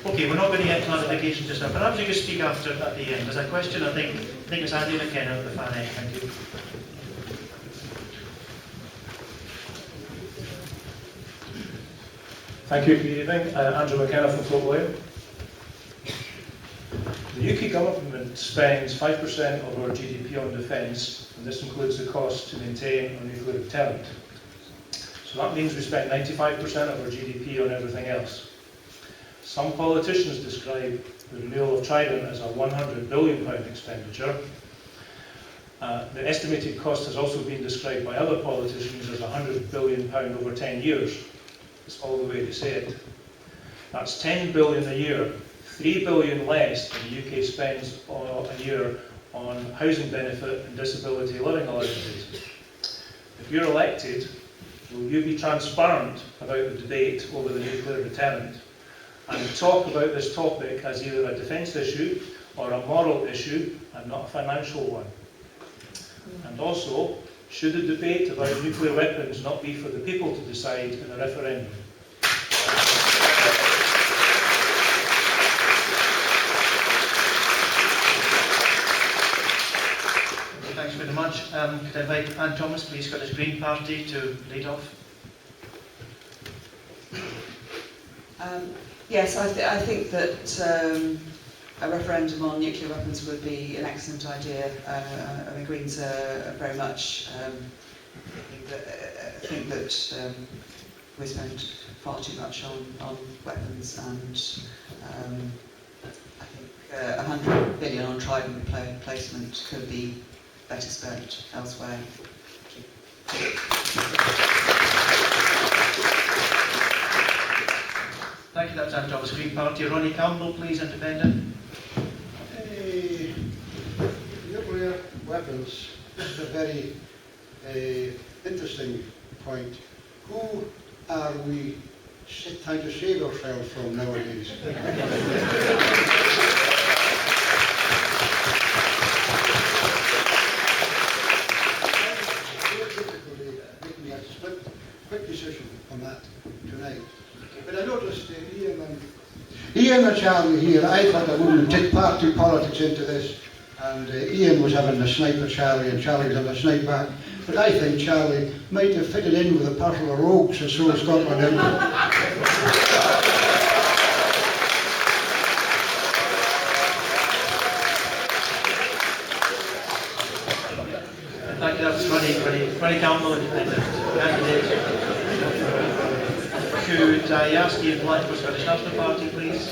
Okay, we're not going to get clarification just now. Perhaps you could speak after at the end. There's a question, I think it's Andy McKenna at the far end. Thank you. Thank you, good evening. Andrew McCallum from Fort William. The UK government spends 5% of our GDP on defence, and this includes the cost to maintain our nuclear deterrent. So that means we spend 95% of our GDP on everything else. Some politicians describe the renewal of Trident as a £100 billion expenditure. The estimated cost has also been described by other politicians as £100 billion over 10 years. That's all the way to say it. That's £10 billion a year, £3 billion less than the UK spends a year on housing benefit and disability living allowances. If you're elected, will you be transparent about the debate over the nuclear deterrent and talk about this topic as either a defence issue or a moral issue and not a financial one? And also, should the debate about nuclear weapons not be for the people to decide in a referendum? Thanks very much. Could I invite Anne Thomas, please, Scottish Green Party, to lead off? Yes, I think that a referendum on nuclear weapons would be an excellent idea. The Greens are very much think that we spend far too much on weapons, and I think £100 billion on Trident replacement could be better spent elsewhere. Thank you. Thank you, that's Anne Thomas, Green Party. Ronnie Campbell, please, Independent. Nuclear weapons, this is a very interesting point. Who are we trying to save ourselves from nowadays? Making a quick decision on that tonight. But I noticed Ian and Charlie here, I thought I wouldn't take party politics into this, and Ian was having a snipe at Charlie and Charlie was having a snipe back. But I think Charlie might have fitted in with a parcel of rogues and so Scotland out. Thank you, that's Ronnie Campbell, Independent candidate. Could I ask Ian Black for Scottish National Party, please?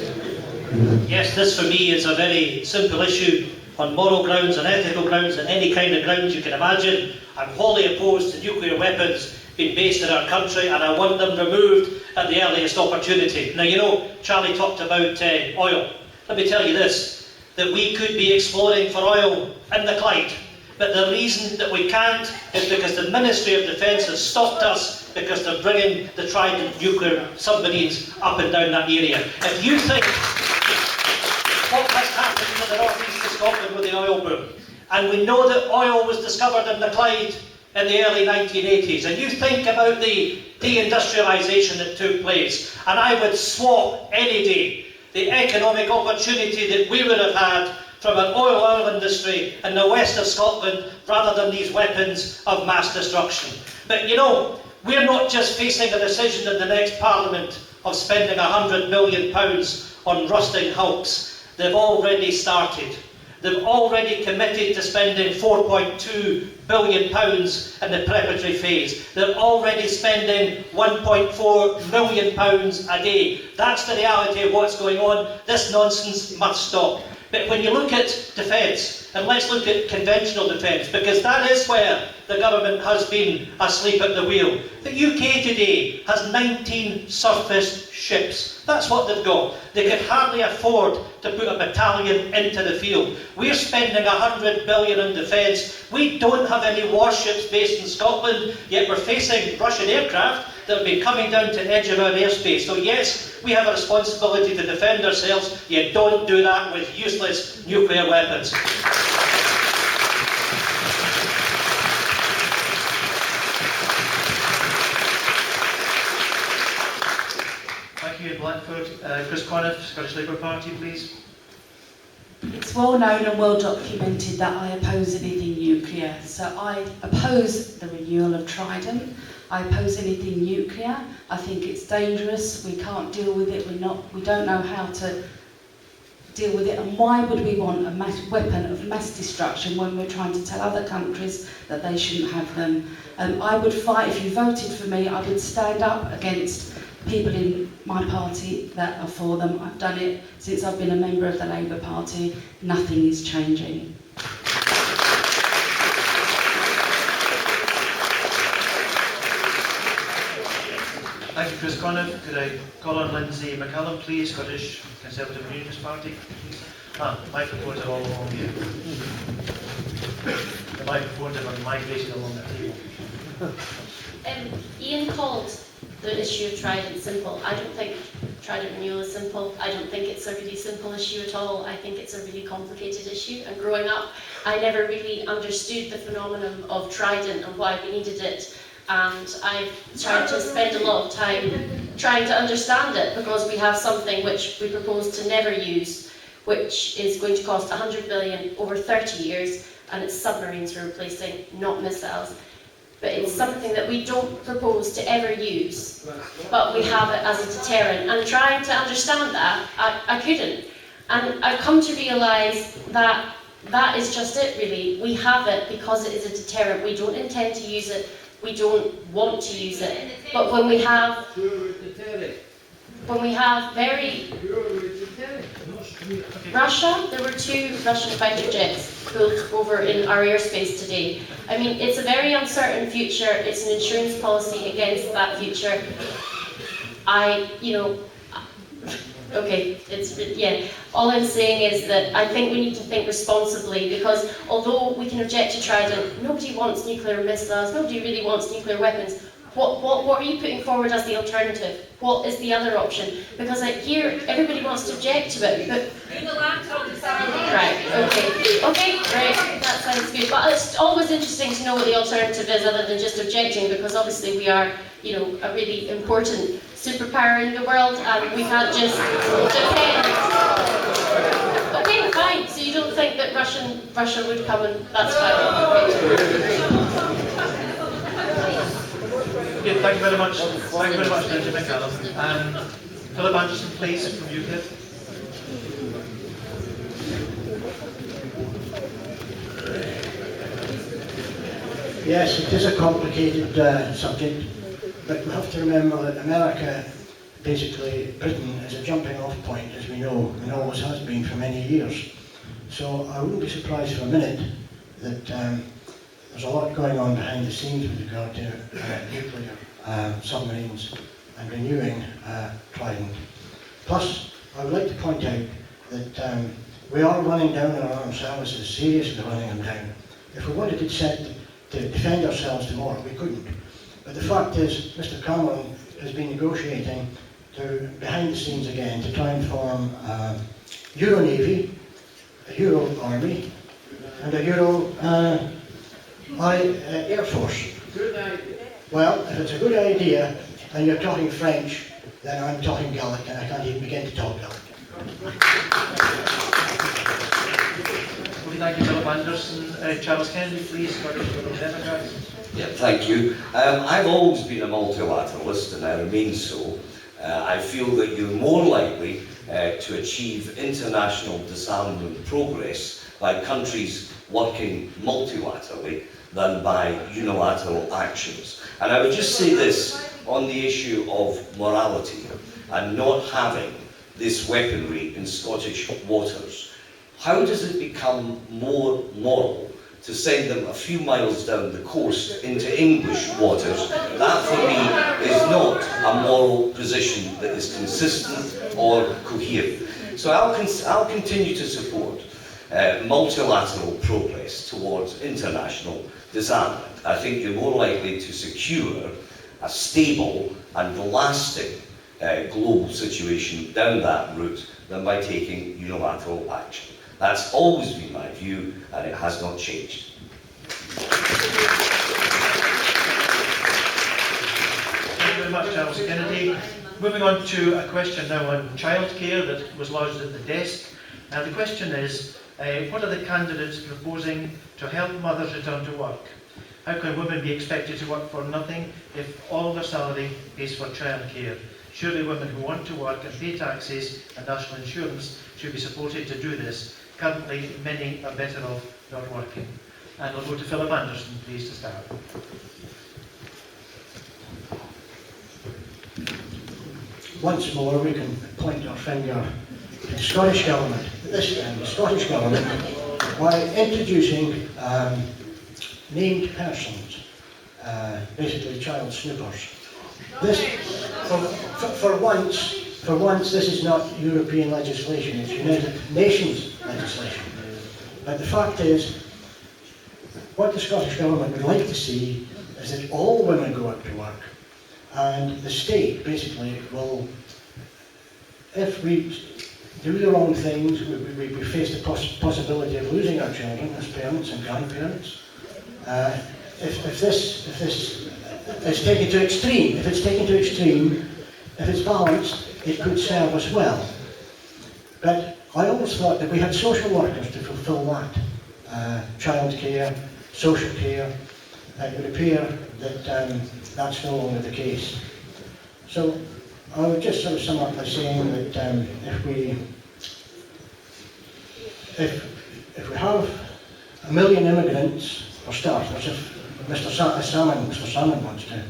Yes, this for me is a very simple issue on moral grounds and ethical grounds and any kind of grounds you can imagine. I'm wholly opposed to nuclear weapons being based in our country, and I want them removed at the earliest opportunity. Now, you know, Charlie talked about oil. Let me tell you this, that we could be exploring for oil in the Clyde, but the reason that we can't is because the Ministry of Defence has stopped us because they're bringing the Trident nuclear submarines up and down that area. If you think what has happened in the north east of Scotland with the oil boom, and we know that oil was discovered in the Clyde in the early 1980s, and you think about the deindustrialisation that took place, and I would swap any day the economic opportunity that we would have had from an oil industry in the west of Scotland rather than these weapons of mass destruction. But you know, we're not just facing a decision in the next Parliament of spending £100 million on rusting hulks. They've already started. They've already committed to spending £4.2 billion in the preparatory phase. They're already spending £1.4 million a day. That's the reality of what's going on. This nonsense must stop. But when you look at defence, and let's look at conventional defence, because that is where the government has been asleep at the wheel. The UK today has 19 surface ships. That's what they've got. They could hardly afford to put a battalion into the field. We're spending £100 billion in defence. We don't have any warships based in Scotland, yet we're facing Russian aircraft that have been coming down to the edge of our airspace. So yes, we have a responsibility to defend ourselves. You don't do that with useless nuclear weapons. Thank you, Blackford. Chris Conniff, Scottish Labour Party, please. It's well known and well documented that I oppose anything nuclear. So I oppose the renewal of Trident. I oppose anything nuclear. I think it's dangerous. We can't deal with it. We don't know how to deal with it. And why would we want a weapon of mass destruction when we're trying to tell other countries that they shouldn't have them? I would fight, if you voted for me, I would stand up against people in my party that are for them. I've done it since I've been a member of the Labour Party. Nothing is changing. Thank you, Chris Conniff. Could I call on LINDSAY McCALLUM, please, Scottish Conservative Unionist Party? Microphones are all along here. The microphones are migrating along the table. Ian called the issue of Trident simple. I don't think Trident renewal is simple. I don't think it's a really simple issue at all. I think it's a really complicated issue. And growing up, I never really understood the phenomenon of Trident and why we needed it. And I've tried to spend a lot of time trying to understand it, because we have something which we propose to never use, which is going to cost £100 billion over 30 years, and it's submarines we're replacing, not missiles. But it's something that we don't propose to ever use, but we have it as a deterrent. And trying to understand that, I couldn't. And I've come to realise that that is just it, really. We have it because it is a deterrent. We don't intend to use it. We don't want to use it. But when we have Russia, there were 2 Russian fighter jets pulled over in our airspace today. I mean, it's a very uncertain future. It's an insurance policy against that future. All I'm saying is that I think we need to think responsibly, because although we can object to Trident, nobody wants nuclear missiles, nobody really wants nuclear weapons. What are you putting forward as the alternative? What is the other option? Because here, everybody wants to object to it, but... Right, okay, right, that sounds good. But it's always interesting to know what the alternative is other than just objecting, because obviously we are, a really important superpower in the world, and we can't just defend. Okay, fine, so you don't think that Russia would come, and that's fine. Okay, thank you very much. Thank you very much, Lindsay McCallum. Philip Anderson, please, from UKIP. Yes, it is a complicated subject, but we have to remember that America, basically Britain, is a jumping off point, as we know, and always has been for many years. So I wouldn't be surprised for a minute that there's a lot going on behind the scenes with regard to nuclear submarines and renewing Trident. Plus, I would like to point out that we are running down our armed services, seriously running them down. If we wanted to defend ourselves tomorrow, we couldn't. But the fact is, Mr. Cameron has been negotiating behind the scenes again to try and form a Euro Navy, a Euro Army, and a Euro Air Force. Well, if it's a good idea and you're talking French, then I'm talking Gaelic and I can't even begin to talk Gaelic. Okay, thank you, Philip Anderson. Charles Kennedy, please, Scottish Liberal Democrats. Yeah, thank you. I've always been a multilateralist and I remain so. I feel that you're more likely to achieve international disarmament progress by countries working multilaterally than by unilateral actions. And I would just say this on the issue of morality and not having this weaponry in Scottish waters. How does it become more moral to send them a few miles down the coast into English waters? That for me is not a moral position that is consistent or coherent. So I'll continue to support multilateral progress towards international disarmament. I think you're more likely to secure a stable and lasting global situation down that route than by taking unilateral action. That's always been my view, and it has not changed. Thank you very much, Charles Kennedy. Moving on to a question now on childcare that was lodged at the desk. Now the question is, what are the candidates proposing to help mothers return to work? How can women be expected to work for nothing if all their salary pays for childcare? Surely women who want to work and pay taxes and national insurance should be supported to do this. Currently, many are better off not working. And we'll go to Philip Anderson, please, to start. Once more, we can point our finger at the Scottish Government, this time the Scottish Government, by introducing named persons, basically child snoopers. This, for once, this is not European legislation, it's United Nations legislation. But the fact is, what the Scottish Government would like to see is that all women go out to work, and the state basically will, if we do the wrong things, we face the possibility of losing our children as parents and grandparents. If this is taken to extreme, if it's balanced, it could serve us well. But I always thought that we had social workers to fulfil that. Childcare, social care. It would appear that that's no longer the case. So I would just sort of sum up by saying that if we have 1 million immigrants, for starters, if Mr. Salmon wants to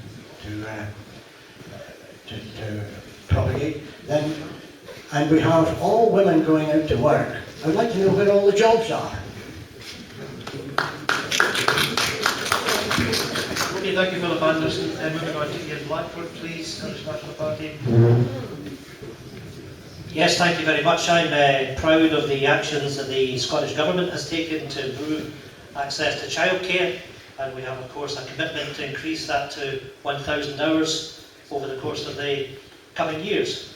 propagate, then, and we have all women going out to work, I'd like to know where all the jobs are. Okay, thank you, Philip Anderson. Moving on to Ian Blackford, please, Scottish National Party. Yes, thank you very much. I'm proud of the actions that the Scottish Government has taken to improve access to childcare, and we have, of course, a commitment to increase that to 1,000 hours over the course of the coming years.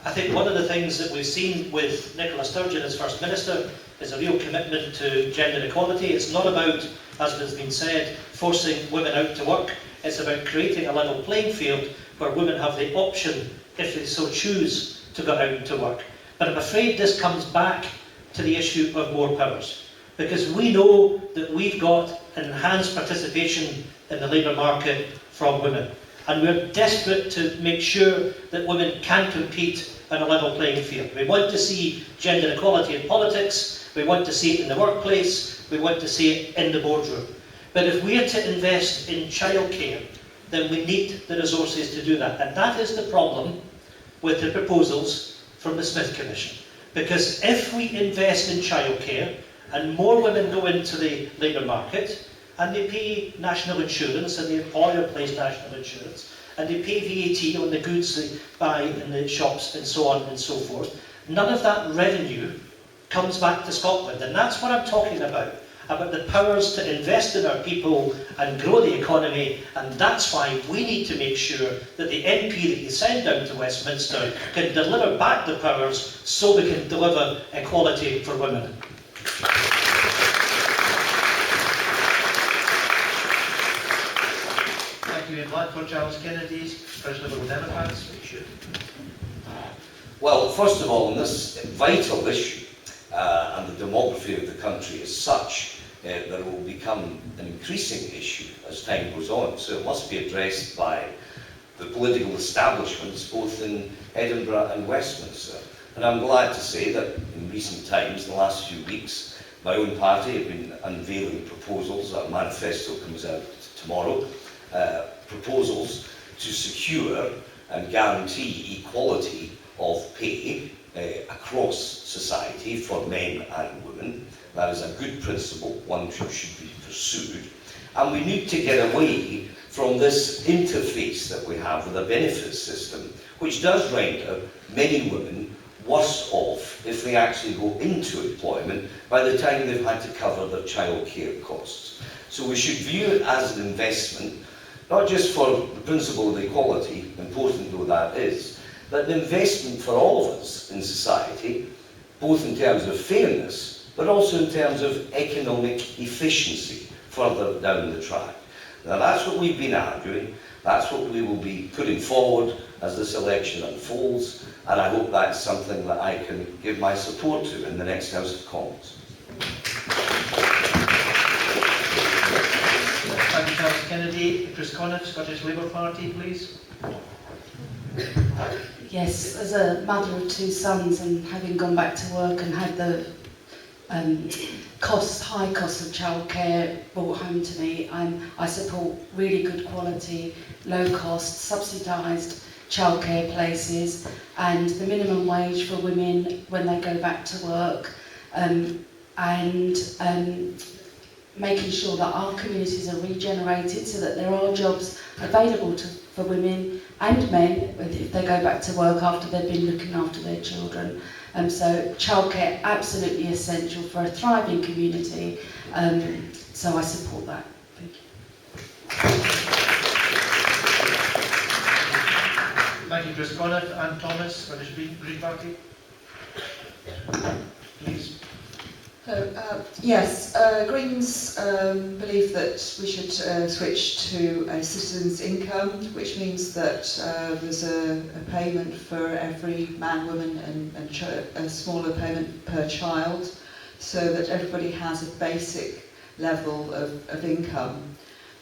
I think one of the things that we've seen with Nicola Sturgeon as First Minister is a real commitment to gender equality. It's not about, as has been said, forcing women out to work. It's about creating a level playing field where women have the option, if they so choose, to go out to work. But I'm afraid this comes back to the issue of more powers. Because we know that we've got enhanced participation in the labour market from women. And we're desperate to make sure that women can compete on a level playing field. We want to see gender equality in politics, we want to see it in the workplace, we want to see it in the boardroom. But if we are to invest in childcare, then we need the resources to do that. And that is the problem with the proposals from the Smith Commission. Because if we invest in childcare, and more women go into the labour market, and they pay national insurance, and the employer pays national insurance, and they pay VAT on the goods they buy in the shops, and so on and so forth. None of that revenue comes back to Scotland, and that's what I'm talking about the powers to invest in our people and grow the economy, and that's why we need to make sure that the MP that you send down to Westminster can deliver back the powers so we can deliver equality for women. Thank you. Blackford, Charles Kennedy, British Liberal Democrats. Well, first of all, on this vital issue, and the demography of the country is such that it will become an increasing issue as time goes on. So it must be addressed by the political establishments both in Edinburgh and Westminster. And I'm glad to say that in recent times, in the last few weeks, my own party have been unveiling proposals. Our manifesto comes out tomorrow. Proposals to secure and guarantee equality of pay across society for men and women. That is a good principle, one which should be pursued. And we need to get away from this interface that we have with a benefit system, which does render many women worse off if they actually go into employment by the time they've had to cover their childcare costs. So we should view it as an investment, not just for the principle of equality, important though that is, but an investment for all of us in society, both in terms of fairness, but also in terms of economic efficiency further down the track. Now that's what we've been arguing, that's what we will be putting forward as this election unfolds, and I hope that's something that I can give my support to in the next House of Commons. Thank you, Charles Kennedy. Chris Conniff, Scottish Labour Party, please. Yes, as a mother of two sons and having gone back to work and had the high cost of childcare brought home to me, I support really good quality, low cost, subsidised childcare places and the minimum wage for women when they go back to work, and making sure that our communities are regenerated so that there are jobs available for women and men if they go back to work after they've been looking after their children. So childcare absolutely essential for a thriving community, so I support that. Thank you. Thank you, Chris Conniff. Anne Thomas, Scottish Green Party. Please. Yes, Greens believe that we should switch to a citizen's income, which means that there's a payment for every man, woman and a smaller payment per child, so that everybody has a basic level of income.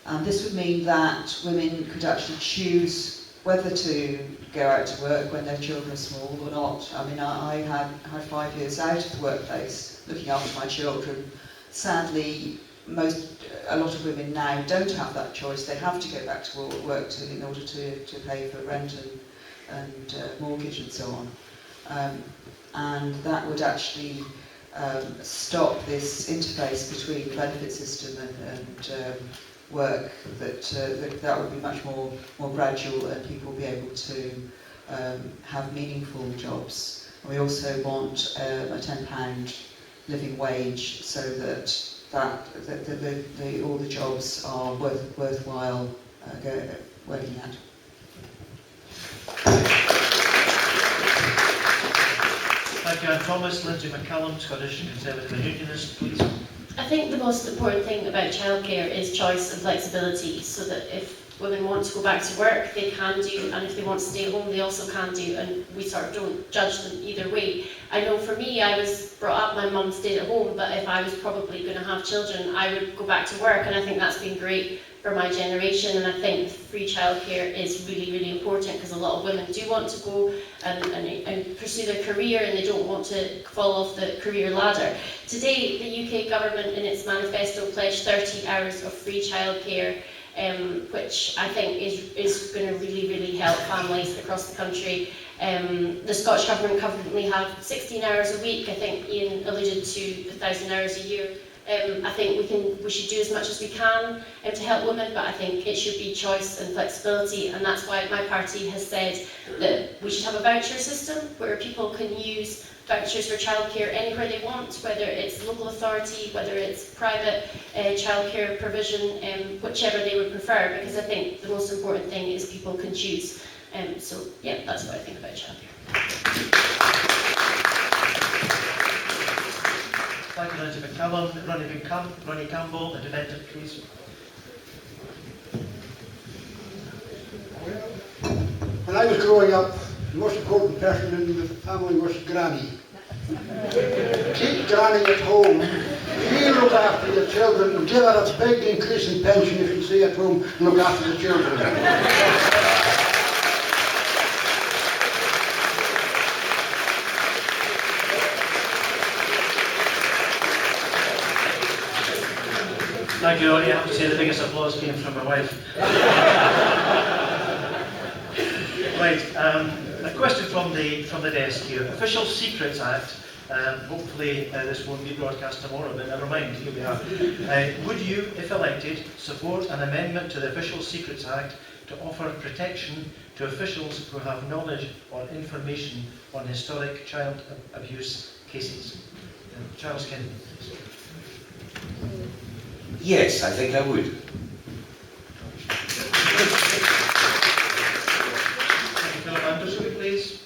And this would mean that women could actually choose whether to go out to work when their children are small or not. I mean, I had 5 years out of the workplace looking after my children. Sadly, a lot of women now don't have that choice. They have to go back to work in order to pay for rent and mortgage and so on. And that would actually stop this interface between the benefit system and work, that would be much more gradual and people will be able to have meaningful jobs. And we also want a £10 living wage so that all the jobs are worthwhile working at. Thank you, Anne Thomas. LINDSAY McCALLUM, Scottish Conservative and Unionist, please. I think the most important thing about childcare is choice and flexibility, so that if women want to go back to work, they can do, and if they want to stay home, they also can do, and we sort of don't judge them either way. I know for me, I was brought up, my mum stayed at home, but if I was probably going to have children, I would go back to work, and I think that's been great for my generation, and I think free childcare is really, really important, because a lot of women do want to go and pursue their career, and they don't want to fall off the career ladder. Today, the UK government in its manifesto pledged 30 hours of free childcare, which I think is going to really, really help families across the country. The Scottish Government currently have 16 hours a week. I think Ian alluded to 1,000 hours a year. I think we should do as much as we can to help women, but I think it should be choice and flexibility, and that's why my party has said that we should have a voucher system where people can use vouchers for childcare anywhere they want, whether it's local authority, whether it's private childcare provision, whichever they would prefer, because I think the most important thing is people can choose. So yeah, that's what I think about childcare. Thank you, LINDSAY McCALLUM. Ronnie Campbell, Independent, please. growing up, the most important person in the family was Granny. Keep Granny at home. She'll look after the children and give her a big increase in pension if you stay at home and look after the children. Thank you, Ronnie. I have to say the biggest applause came from my wife. Right, a question from the desk here. Official Secrets Act. Hopefully this won't be broadcast tomorrow, but never mind, here we are. Would you, if elected, support an amendment to the Official Secrets Act to offer protection to officials who have knowledge or information on historic child abuse cases? Charles Kennedy. Yes, I think I would. Philip Anderson, please.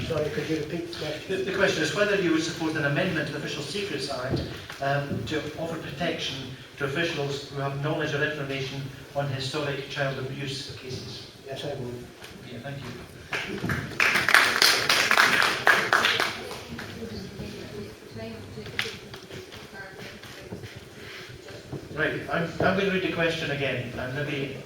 Sorry, could you repeat the question? The question is whether you would support an amendment to the Official Secrets Act to offer protection to officials who have knowledge or information on historic child abuse cases. Yes, I would. Okay, thank you. Right, I'm going to read the question again, and maybe,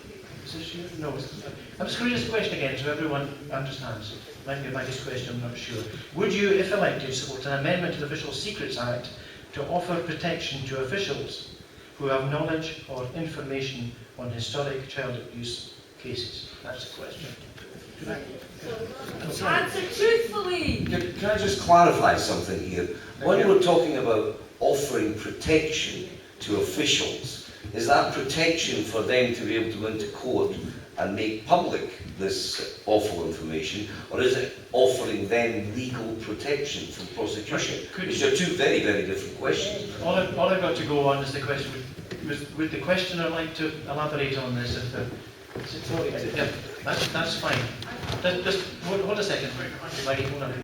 is this you? No, I'm just going to read this question again so everyone understands. Might be a biased question, I'm not sure. Would you, if elected, support an amendment to the Official Secrets Act to offer protection to officials who have knowledge or information on historic child abuse cases? That's the question. Answer truthfully. Can I just clarify something here? When we're talking about offering protection to officials, is that protection for them to be able to go into court and make public this awful information, or is it offering them legal protection from prosecution? Which are two very, very different questions. All I've got to go on is the question. Would the questioner like to elaborate on this? Yeah, that's fine. Just hold a second. Maggie, hold on.